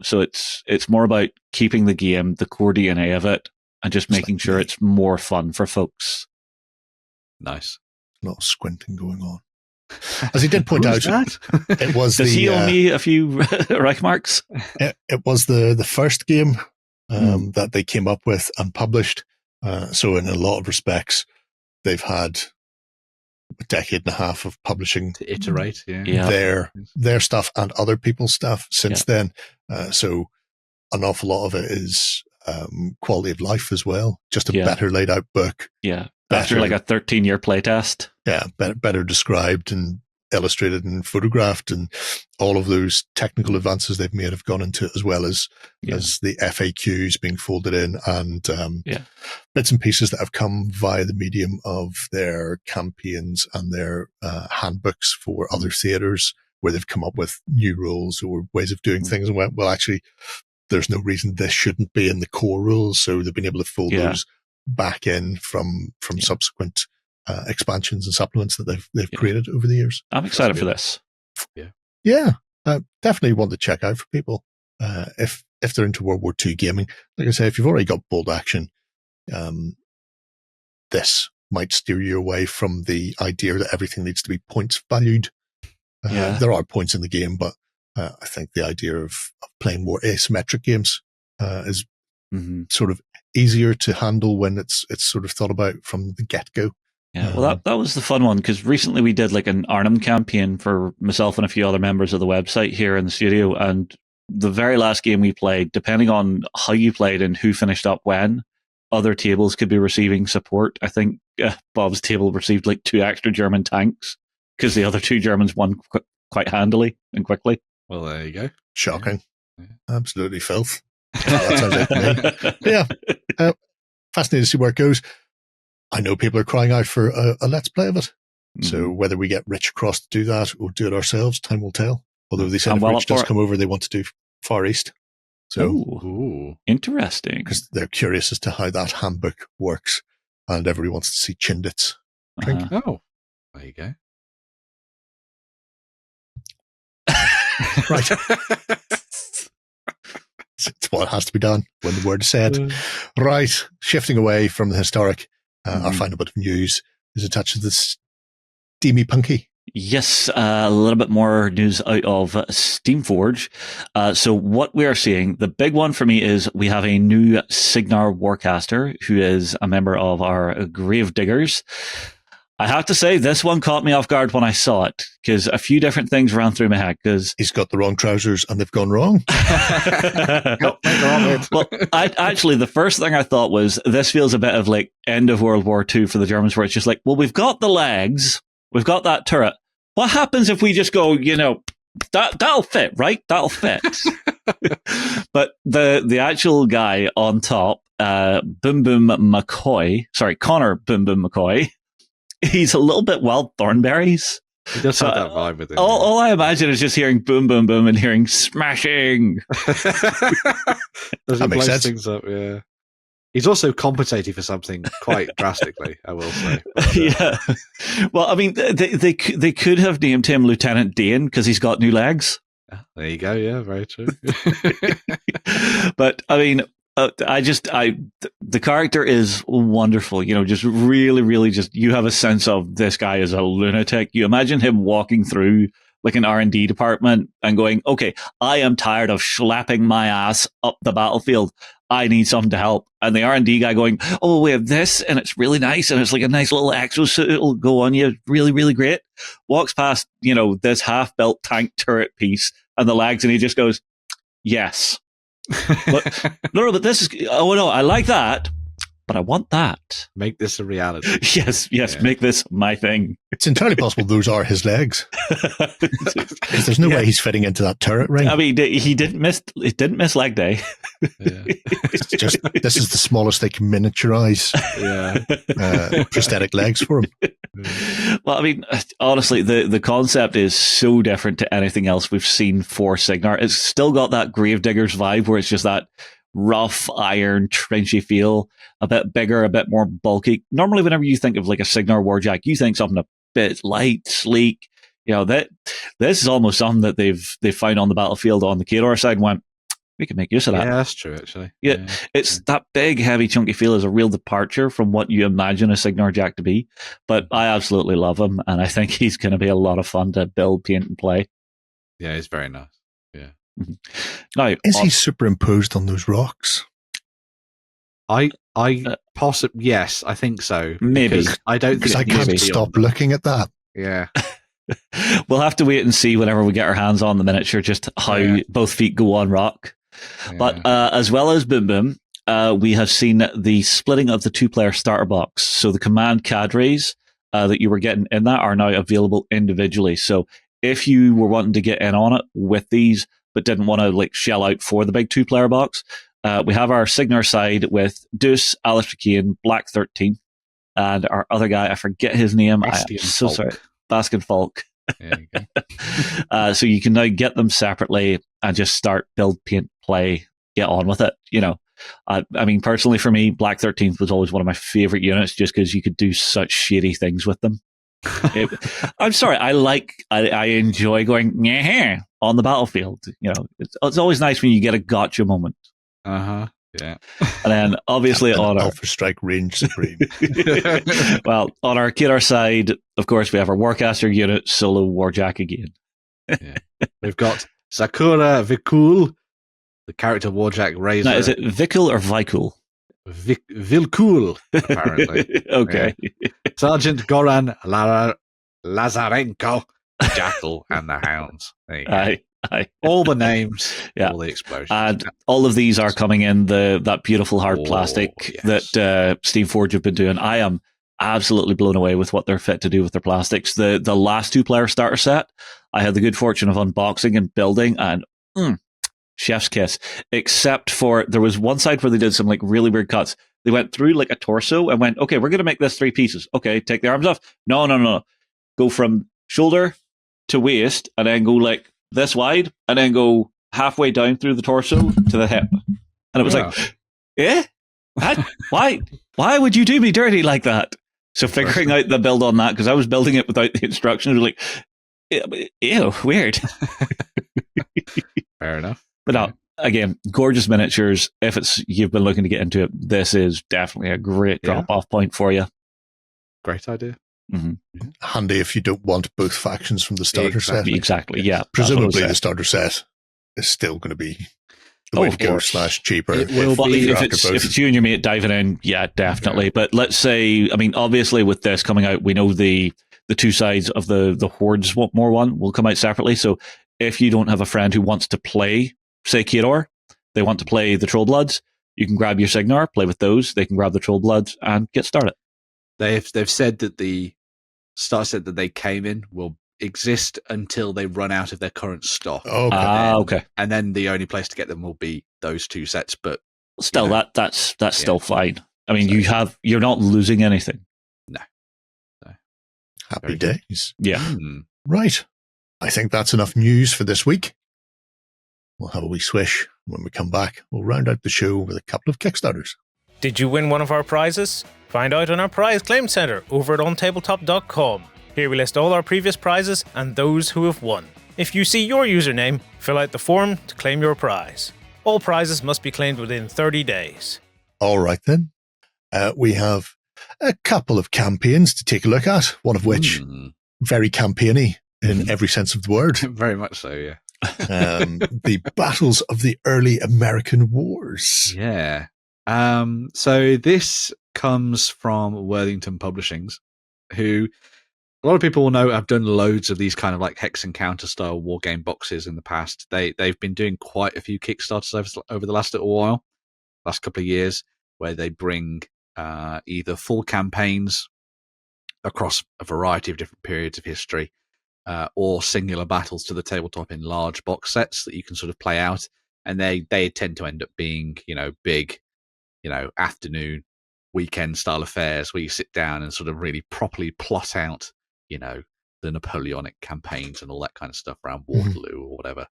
So it's more about keeping the game, the core DNA of it, and just making sure it's more fun for folks. Nice. A lot of squinting going on. As he did point out, it was Does he owe me a few Reich marks? It was the first game that they came up with and published. So in a lot of respects, they've had a decade and a half of publishing to iterate their stuff and other people's stuff since then. So an awful lot of it is quality of life as well. Just a better laid out book. Yeah. After like a 13-year playtest. Yeah. Better described and illustrated and photographed, and all of those technical advances they've made have gone into it, as well as the FAQs being folded in and bits and pieces that have come via the medium of their campaigns and their handbooks for other theaters, where they've come up with new rules or ways of doing things and went, well, actually, there's no reason this shouldn't be in the core rules. So they've been able to fold those back in from subsequent expansions and supplements that they've created over the years. I'm excited for this. Yeah, definitely one to check out for people if they're into World War II gaming. Like I say, if you've already got bold action, this might steer you away from the idea that everything needs to be points valued. There are points in the game, but I think the idea of playing more asymmetric games is sort of easier to handle when it's sort of thought about from the get-go. Yeah, well, that was the fun one, because recently we did like an Arnhem campaign for myself and a few other members of the website here in the studio, and the very last game we played, depending on how you played and who finished up when, other tables could be receiving support. I think Bob's table received like 2 extra German tanks because the other 2 Germans won quite handily and quickly. Well, there you go. Shocking. Absolutely filth. That sounds like to me. Yeah. Fascinating to see where it goes. I know people are crying out for a let's play of it. So whether we get Rich across to do that or do it ourselves, time will tell. Although they said if Rich does come over, they want to do Far East. So interesting. Because they're curious as to how that handbook works, and everybody wants to see Chindits. Oh, there you go. Right. It's what has to be done when the word is said. Right. Shifting away from the historic, our final bit of news is attached to this Steamy Punky. Yes, a little bit more news out of Steamforge. So what we are seeing, the big one for me is we have a new Cygnar Warcaster who is a member of our Grave Diggers. I have to say, this one caught me off guard when I saw it, because a few different things ran through my head. Because he's got the wrong trousers and they've gone wrong. Well, actually, the first thing I thought was, this feels a bit of like end of World War II for the Germans, where it's just like, well, we've got the legs, we've got that turret. What happens if we just go, that'll fit, right? That'll fit. But the actual guy on top, Boom Boom McCoy, sorry, Connor Boom Boom McCoy, he's a little bit Wild Thornberries. He does have that vibe with him. All I imagine is just hearing boom, boom, boom and hearing smashing. That makes sense. Things up, yeah. He's also compensating for something quite drastically, I will say. But, yeah. Well, I mean, they could have named him Lieutenant Dane because he's got new legs. there you go, yeah, very true. But, I mean, the character is wonderful, just really, really just, you have a sense of this guy is a lunatic. You imagine him walking through like an R&D department and going, okay, I am tired of schlepping my ass up the battlefield. I need something to help. And the R&D guy going, oh, we have this and it's really nice. And it's like a nice little exosuit. It'll go on you. Really, really great. Walks past, this half-built tank turret piece and the legs and he just goes, yes. But, but this is, I like that, but I want that. Make this a reality. Yes, yeah. Make this my thing. It's entirely possible those are his legs. There's no way he's fitting into that turret ring. I mean, he didn't miss leg day. Yeah. It's just, this is the smallest they can miniaturize prosthetic legs for him. Well, I mean, honestly, the concept is so different to anything else we've seen for Cygnar. It's still got that Gravediggers vibe where it's just that rough iron, trenchy feel, a bit bigger, a bit more bulky. Normally, whenever you think of like a Cygnar Warjack, you think something a bit light, sleek. That this is almost something that they've found on the battlefield on the Khador side and went, we can make use of that. Yeah, that's true, actually. Yeah, it's that big, heavy, chunky feel is a real departure from what you imagine a Cygnar Jack to be. But I absolutely love him, and I think he's going to be a lot of fun to build, paint, and play. Yeah, he's very nice. Yeah. Mm-hmm. Now, is he superimposed on those rocks? Yes, I think so. Maybe. I don't because I can't stop looking at that. Yeah. We'll have to wait and see whenever we get our hands on the miniature just how both feet go on rock. Yeah. But as well as Boom Boom, we have seen the splitting of the 2-player starter box. So the command cadres that you were getting in that are now available individually. So if you were wanting to get in on it with these, but didn't want to like shell out for the big 2-player box, we have our Cygnar side with Deuce, Alistair Kane, Black 13, and our other guy, I forget his name. I'm so sorry. Baskin Falk. There you go. So you can now get them separately and just start, build, paint, play, get on with it. I mean, personally for me, Black 13th was always one of my favorite units just because you could do such shady things with them. I'm sorry, I enjoy going on the battlefield. It's always nice when you get a gotcha moment. Yeah. And then obviously on our Alpha Strike Range Supreme. Well, on our Khador side, of course, we have our Warcaster unit, Solo Warjack again. Yeah. We've got Sakura Vikul, the character Warjack Razor. Now, is it Vikul or Vikul? Vilkul, apparently. Okay. Yeah. Sergeant Goran Lazarenko, Jackal, and the Hounds. There you go. Aye. All the names, all the explosions. And all of these are coming in that beautiful hard plastic that Steamforge have been doing. I am absolutely blown away with what they're fit to do with their plastics. The last 2-player starter set, I had the good fortune of unboxing and building, and chef's kiss. Except for there was one side where they did some like really weird cuts. They went through like a torso and went, okay, we're going to make this 3 pieces. Okay, take the arms off. No. Go from shoulder to waist, and then go like this wide, and then go halfway down through the torso to the hip. And it was why would you do me dirty like that? So figuring out the build on that, because I was building it without the instructions, like, ew, weird. Fair enough. But again, gorgeous miniatures. If you've been looking to get into it, this is definitely a great drop-off point for you. Great idea. Mm-hmm. Handy if you don't want both factions from the starter set. Exactly, yeah. Presumably the starter set is still going to be the way to go / cheaper. It will be. If it's you and your mate diving in, yeah, definitely. Yeah. But let's say, I mean, obviously with this coming out, we know the 2 sides of the Hordes more one will come out separately. So if you don't have a friend who wants to play, say, Khador, they want to play the Trollbloods, you can grab your Cygnar, play with those. They can grab the Trollbloods and get started. They've said that the starter set that they came in will exist until they run out of their current stock. Okay. Okay. And then the only place to get them will be those 2 sets. But Still, that's still fine. I mean, So- you're not losing anything. Happy Very good. days. Yeah. Right. I think that's enough news for this week. We'll have a wee swish. When we come back, we'll round out the show with a couple of Kickstarters. Did you win one of our prizes? Find out on our prize claim center over at OnTableTop.com. Here we list all our previous prizes and those who have won. If you see your username, fill out the form to claim your prize. All prizes must be claimed within 30 days. All right, then. We have a couple of campaigns to take a look at, one of which very campaigny in every sense of the word. Very much so, yeah. The battles of the early American wars. Yeah. So this comes from Worthington Publishings, who a lot of people will know have done loads of these kind of like Hex Encounter style wargame boxes in the past. They've been doing quite a few Kickstarters over the last little while, last couple of years, where they bring either full campaigns across a variety of different periods of history, or singular battles to the tabletop in large box sets that you can sort of play out. And they tend to end up being, big, afternoon, weekend style affairs where you sit down and sort of really properly plot out, the Napoleonic campaigns and all that kind of stuff around Waterloo or whatever.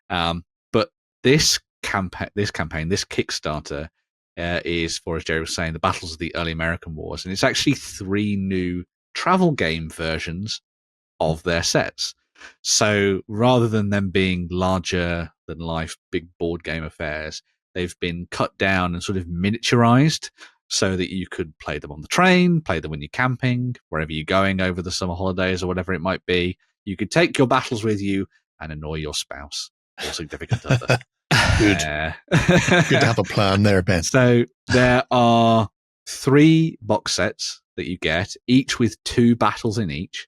But this Kickstarter is for, as Jerry was saying, the battles of the early American wars. And it's actually 3 new travel game versions of their sets. So rather than them being larger than life, big board game affairs, they've been cut down and sort of miniaturized so that you could play them on the train, play them when you're camping, wherever you're going over the summer holidays or whatever it might be. You could take your battles with you and annoy your spouse or significant other. Good. Good to have a plan there, Ben. So there are 3 box sets that you get, each with 2 battles in each.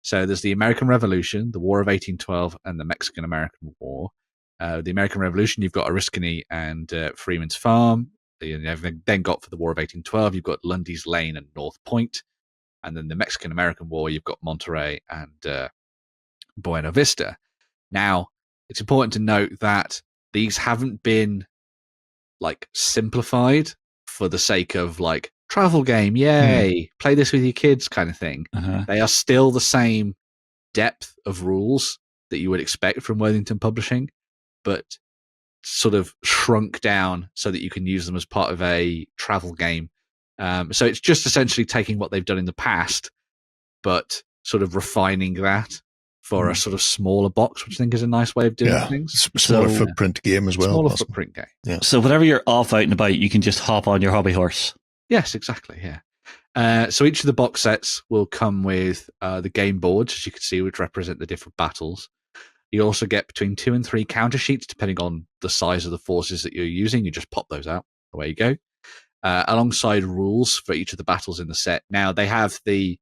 So there's the American Revolution, the War of 1812, and the Mexican-American War. The American Revolution, you've got Oriskany and Freeman's Farm. You've then got, for the War of 1812, you've got Lundy's Lane and North Point. And then the Mexican-American War, you've got Monterey and Buena Vista. Now, it's important to note that these haven't been simplified for the sake of travel game, yay, play this with your kids kind of thing. They are still the same depth of rules that you would expect from Worthington Publishing, but sort of shrunk down so that you can use them as part of a travel game. So it's just essentially taking what they've done in the past, but sort of refining that for a sort of smaller box, which I think is a nice way of doing things. Smaller footprint game as well. Smaller footprint game. Yeah. So whenever you're off out and about, you can just hop on your hobby horse. Yes, exactly. Yeah. So each of the box sets will come with the game boards, as you can see, which represent the different battles. You also get between 2 and 3 counter sheets, depending on the size of the forces that you're using. You just pop those out. Away you go. Alongside rules for each of the battles in the set. Now, they have the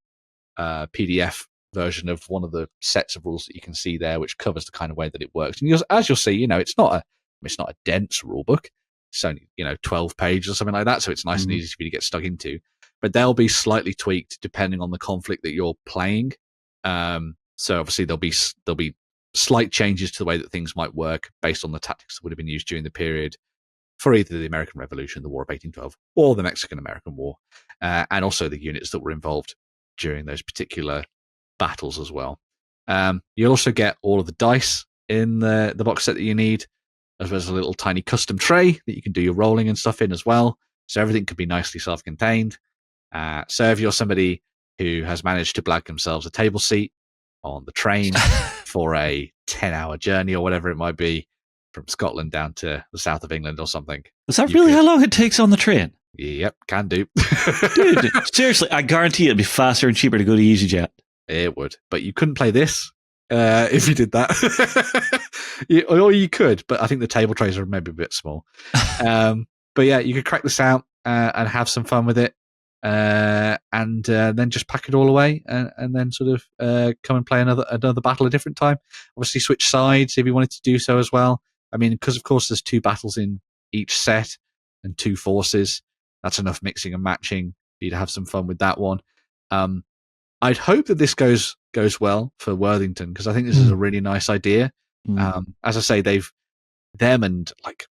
PDF version of one of the sets of rules that you can see there, which covers the kind of way that it works. And as you'll see, it's not a dense rule book. It's only 12 pages or something like that, so it's nice and easy for you to get stuck into. But they'll be slightly tweaked depending on the conflict that you're playing. So obviously there'll be slight changes to the way that things might work based on the tactics that would have been used during the period for either the American Revolution, the War of 1812, or the Mexican-American War, and also the units that were involved during those particular battles as well. You'll also get all of the dice in the box set that you need, as well as a little tiny custom tray that you can do your rolling and stuff in as well. So everything could be nicely self-contained. So if you're somebody who has managed to blag themselves a table seat on the train for a 10-hour journey or whatever it might be from Scotland down to the south of England or something. Is that really how long it takes on the train? Yep, can do. Dude, seriously, I guarantee it'd be faster and cheaper to go to EasyJet. It would, but you couldn't play this if you did that. Or you could, but I think the table trays are maybe a bit small. But yeah, you could crack this out and have some fun with it, and then just pack it all away and then sort of come and play another battle a different time. Obviously, switch sides if you wanted to do so as well. I mean, because of course there's 2 battles in each set and 2 forces. That's enough mixing and matching for you to have some fun with that one. I'd hope that this goes well for Worthington, because I think this is a really nice idea. As I say, them and like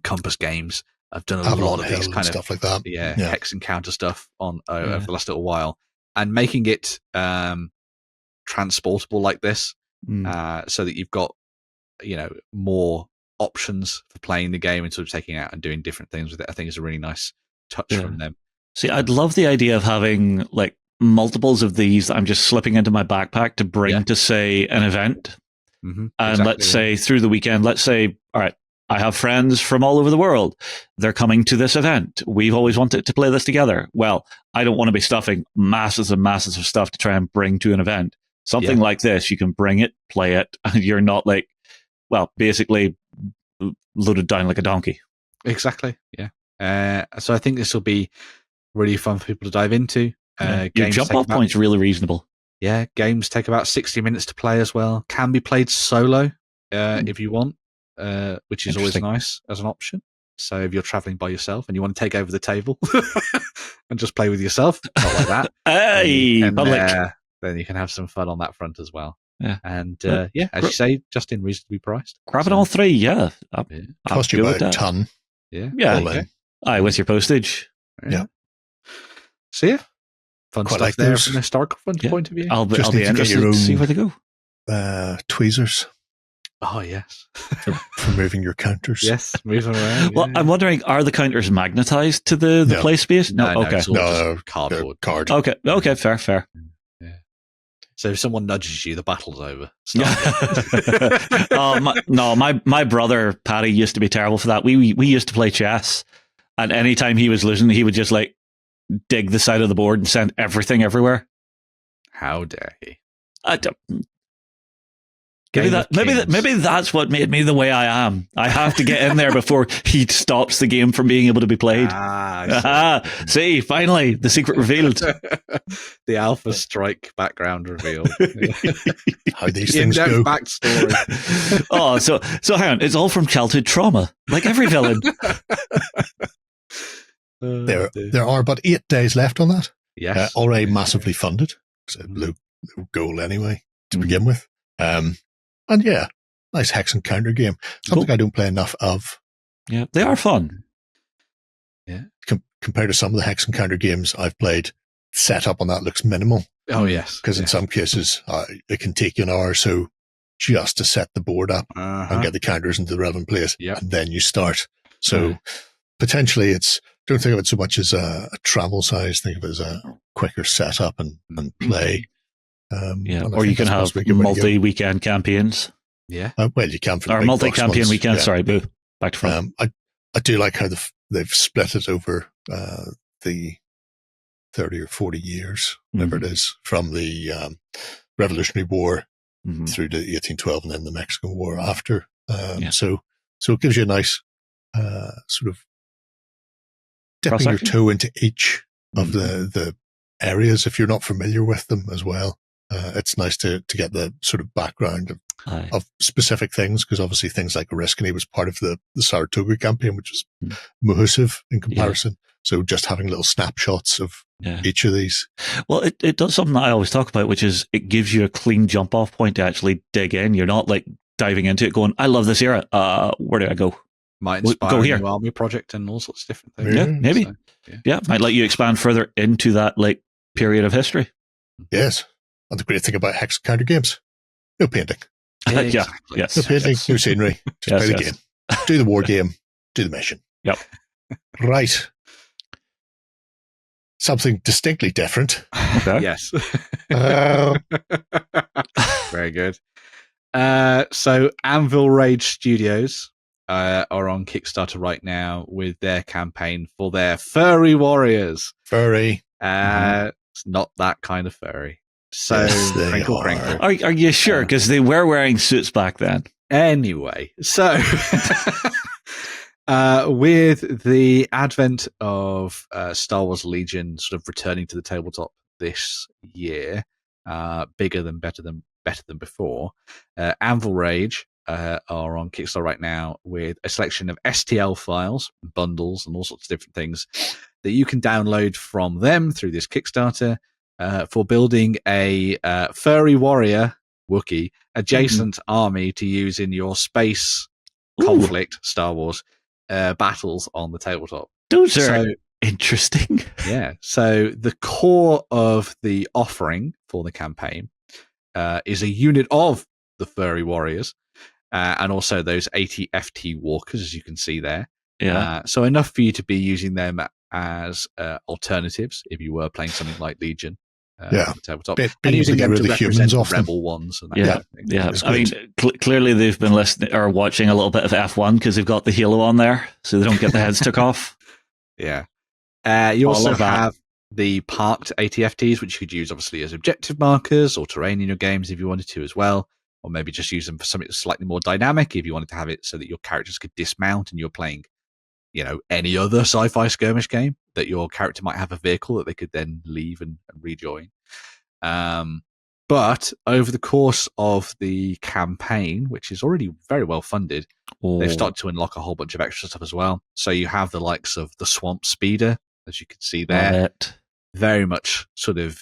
Compass Games have done a lot of these kind of stuff like that. hex encounter stuff on over the last little while, and making it transportable like this, so that you've got more options for playing the game and sort of taking it out and doing different things with it. I think is a really nice touch from them. See, I'd love the idea of having like multiples of these that I'm just slipping into my backpack to bring to, say, an event. And let's say through the weekend, let's say, all right, I have friends from all over the world. They're coming to this event. We've always wanted to play this together. Well, I don't want to be stuffing masses and masses of stuff to try and bring to an event. Something like this, you can bring it, play it, and you're not like, well, basically loaded down like a donkey. Exactly, yeah. So I think this will be really fun for people to dive into. Your jump-off point's really reasonable. Yeah, games take about 60 minutes to play as well. Can be played solo if you want, which is always nice as an option. So if you're traveling by yourself and you want to take over the table and just play with yourself, not like that. Then you can have some fun on that front as well. Yeah. And as you say, just in reasonably priced. Grabbing all three, Cost you about a ton. Yeah. Aye, with your postage. Yeah. So yeah, fun Quite stuff like there those. from a historical point of view. I'll be Just need to get interested your to see own- where they go. Tweezers Oh yes, for moving your counters. yes, moving around. Well, I'm wondering, are the counters magnetized to the No. play space? No, okay. it's all No, just cardboard. Card. Okay, fair. So if someone nudges you, the battle's over. Start again. My brother Paddy used to be terrible for that. We used to play chess, and anytime he was losing, he would just like dig the side of the board and send everything everywhere. How dare he? I don't, maybe that's what made me the way I am. I have to get in there before he stops the game from being able to be played. See, finally, the secret revealed. The Alpha Strike background revealed. How these things go. Backstory. Oh, so hang on, it's all from childhood trauma, like every villain. There are but 8 days left on that. Yes. Already massively funded. It's a low goal anyway to begin with. And yeah, nice hex and counter game. Something I don't play enough of. Yeah, they are fun. Yeah. Compared to some of the hex and counter games I've played, setup on that looks minimal. Oh yes. Because in some cases, it can take you an hour or so just to set the board up and get the counters into the relevant place. Yep. And then you start. So potentially don't think of it so much as a travel size. Think of it as a quicker setup and play. Or you can have multi-weekend campaigns. Yeah. Well, you can for the or big multi-campaign box weekend. ones. Sorry, boo. Back to front. I do like how they've split it over the 30 or 40 years, whatever it is, from the Revolutionary War through to 1812 and then the Mexican War after. So it gives you a nice sort of dipping your toe into each of the areas if you're not familiar with them as well. It's nice to get the sort of background of specific things, because obviously things like Oriskany was part of the Saratoga campaign, which was massive in comparison. So just having little snapshots of each of these. Well, it does something that I always talk about, which is it gives you a clean jump off point to actually dig in. You're not like diving into it going, I love this era. Where do I go? Might inspire a new army project and all sorts of different things. Yeah, maybe. So, might let you expand further into that like period of history. Yes. And the great thing about hex counter games, no painting. Exactly. Yes. No painting, no scenery. Just play the game. Do the war game. Do the mission. Yep. Right. Something distinctly different. Okay. Yes. Very good. So Anvilrage Studios are on Kickstarter right now with their campaign for their Furry Warriors. Furry. It's not that kind of furry. So crinkle. Are you sure? Because they were wearing suits back then. Anyway, so with the advent of Star Wars Legion sort of returning to the tabletop this year, bigger than better than before, Anvilrage are on Kickstarter right now with a selection of STL files, bundles, and all sorts of different things that you can download from them through this Kickstarter for building a furry warrior Wookiee adjacent army to use in your space conflict Star Wars battles on the tabletop. Those are interesting. Yeah. So the core of the offering for the campaign is a unit of the furry warriors and also those 80 FT walkers, as you can see there. Yeah. So enough for you to be using them as alternatives if you were playing something like Legion. On the tabletop. And using them to represent the rebel ones. And that kind of thing. Yeah. I mean, clearly they've been listening or watching a little bit of F1 because they've got the halo on there, so they don't get the heads took off. Yeah. You also have the parked ATFTs, which you could use obviously as objective markers or terrain in your games if you wanted to as well, or maybe just use them for something slightly more dynamic if you wanted to have it so that your characters could dismount and you're playing, any other sci-fi skirmish game that your character might have a vehicle that they could then leave and rejoin. But over the course of the campaign, which is already very well funded, they've started to unlock a whole bunch of extra stuff as well. So you have the likes of the Swamp Speeder, as you can see there. Very much sort of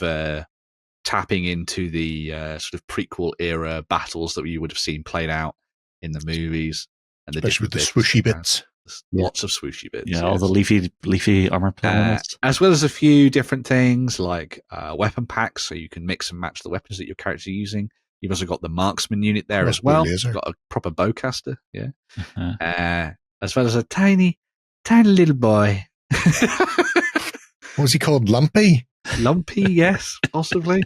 tapping into the sort of prequel era battles that you would have seen played out in the movies. And especially with the swooshy bits. Lots of swooshy bits. Yeah, all the leafy armor panels. As well as a few different things like weapon packs, so you can mix and match the weapons that your characters are using. You've also got the marksman unit there as well. You've got a proper bowcaster, as well as a tiny little boy. What was he called? Lumpy? Lumpy, yes, possibly.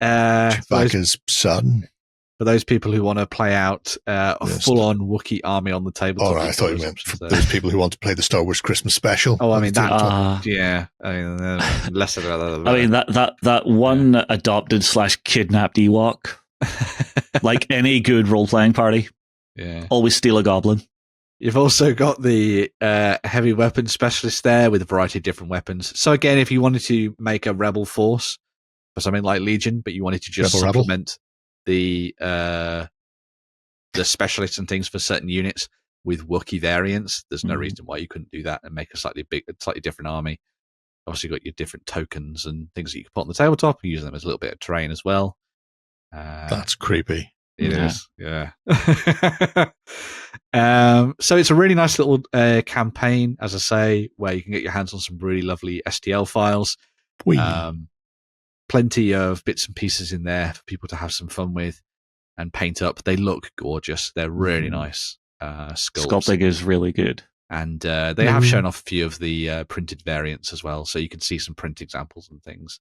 Chewbacca's son. For those people who want to play out a full-on Wookiee army on the table. Oh, right, I thought you meant for those people who want to play the Star Wars Christmas special. Oh, I mean that. Yeah, I mean less of that. I mean that one adopted / kidnapped Ewok, like any good role-playing party. Yeah, always steal a goblin. You've also got the heavy weapons specialist there with a variety of different weapons. So again, if you wanted to make a rebel force for something like Legion, but you wanted to just supplement the specialists and things for certain units with Wookiee variants, there's no reason why you couldn't do that and make a slightly different army. Obviously, you've got your different tokens and things that you can put on the tabletop. You use them as a little bit of terrain as well. That's creepy. It is, yeah. So it's a really nice little campaign, as I say, where you can get your hands on some really lovely STL files. Plenty of bits and pieces in there for people to have some fun with and paint up. They look gorgeous. They're really nice sculpts. Sculpting is really good. And they have shown off a few of the printed variants as well, so you can see some print examples and things.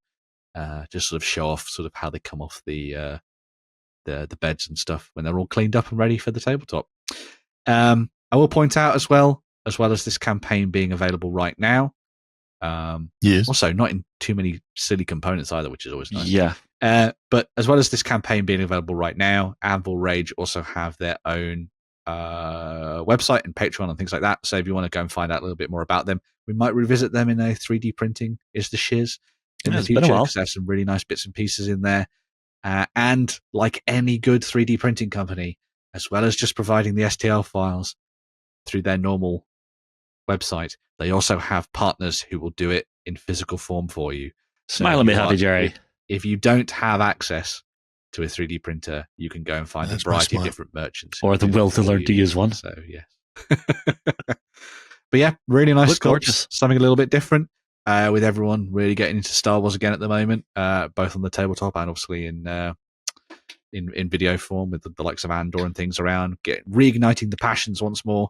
Just sort of show off sort of how they come off the beds and stuff when they're all cleaned up and ready for the tabletop. I will point out as well as this campaign being available right now. Yes. Also, not in too many silly components either, which is always nice. Yeah. But as well as this campaign being available right now, Anvilrage also have their own website and Patreon and things like that. So if you want to go and find out a little bit more about them, we might revisit them in a 3D printing is the shiz in the future, because they have some really nice bits and pieces in there. And like any good 3D printing company, as well as just providing the STL files through their normal website, they also have partners who will do it in physical form for you. Smile and be happy, Jerry. If you don't have access to a 3D printer, you can go and find a variety of different merchants. Or the will to learn to use one. So, yes. But yeah, really nice sculpts. Something a little bit different. With everyone really getting into Star Wars again at the moment, both on the tabletop and obviously in video form with the likes of Andor and things around, reigniting the passions once more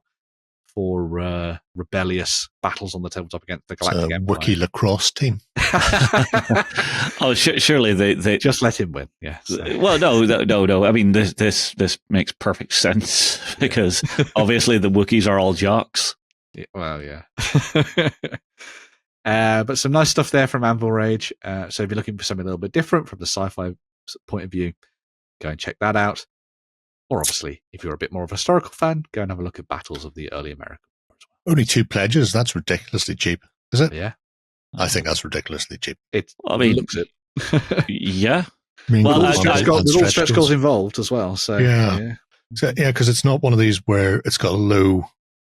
for rebellious battles on the tabletop against the Galactic Empire. Wookiee lacrosse team. Surely they just let him win. Yeah. So. Well, no. I mean, this makes perfect sense because obviously the Wookiees are all jocks. Yeah, well, yeah. But some nice stuff there from Anvilrage. So if you're looking for something a little bit different from the sci-fi point of view, go and check that out. Or obviously, if you're a bit more of a historical fan, go and have a look at battles of the early American War as well. Only 2 pledges? That's ridiculously cheap, is it? Yeah. I think that's ridiculously cheap. It looks it. Yeah. I mean, there's all stretch goals involved as well. So yeah, because it's not one of these where it's got a low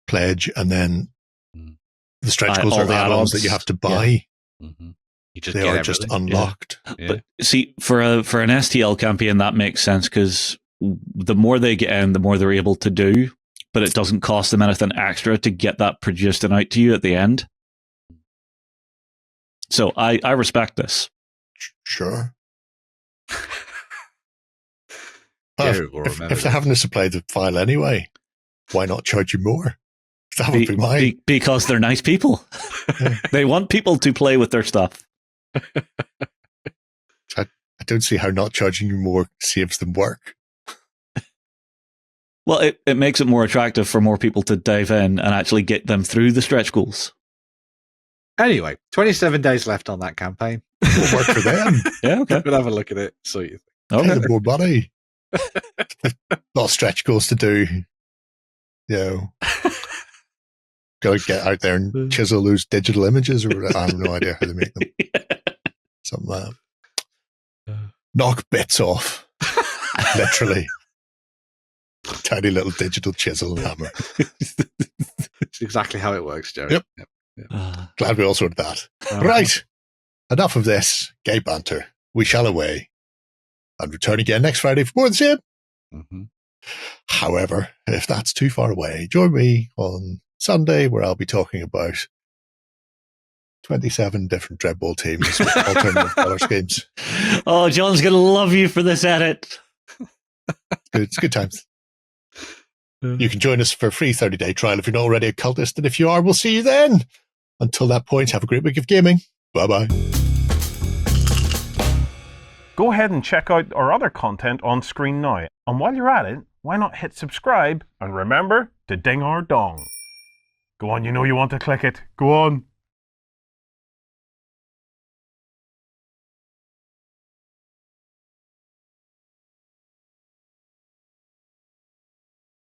pledge and then the stretch goals are add-ons that you have to buy. Yeah. Mm-hmm. You just They get are just everything. unlocked. Yeah. But see, for an STL campaign, that makes sense because the more they get in, the more they're able to do, but it doesn't cost them anything extra to get that produced and out to you at the end. So I respect this. Sure. Gary will remember If they're having to supply the file anyway, why not charge you more? That would be mine. Because they're nice people. They want people to play with their stuff. I don't see how not charging you more saves them work. Well, it makes it more attractive for more people to dive in and actually get them through the stretch goals. Anyway, 27 days left on that campaign. It'll work for them. Yeah, okay. We'll have a look at it. So you think. Pay Okay. them more money. Lot of stretch goals to do. You know, go get out there and chisel those digital images, or whatever. I have no idea how they make them. Some knock bits off, literally. Tiny little digital chisel and hammer. It's exactly how it works, Jerry. Yep. Glad we all sorted that. Right. Enough of this gay banter. We shall away and return again next Friday for more of the same. Mm-hmm. However, if that's too far away, join me on Sunday where I'll be talking about 27 different Dread Ball teams with alternative color schemes. Oh, John's going to love you for this edit. It's good times. You can join us for a free 30-day trial if you're not already a cultist, and if you are, we'll see you then. Until that point, have a great week of gaming. Bye-bye. Go ahead and check out our other content on screen now. And while you're at it, why not hit subscribe and remember to ding our dong. Go on, you know you want to click it. Go on.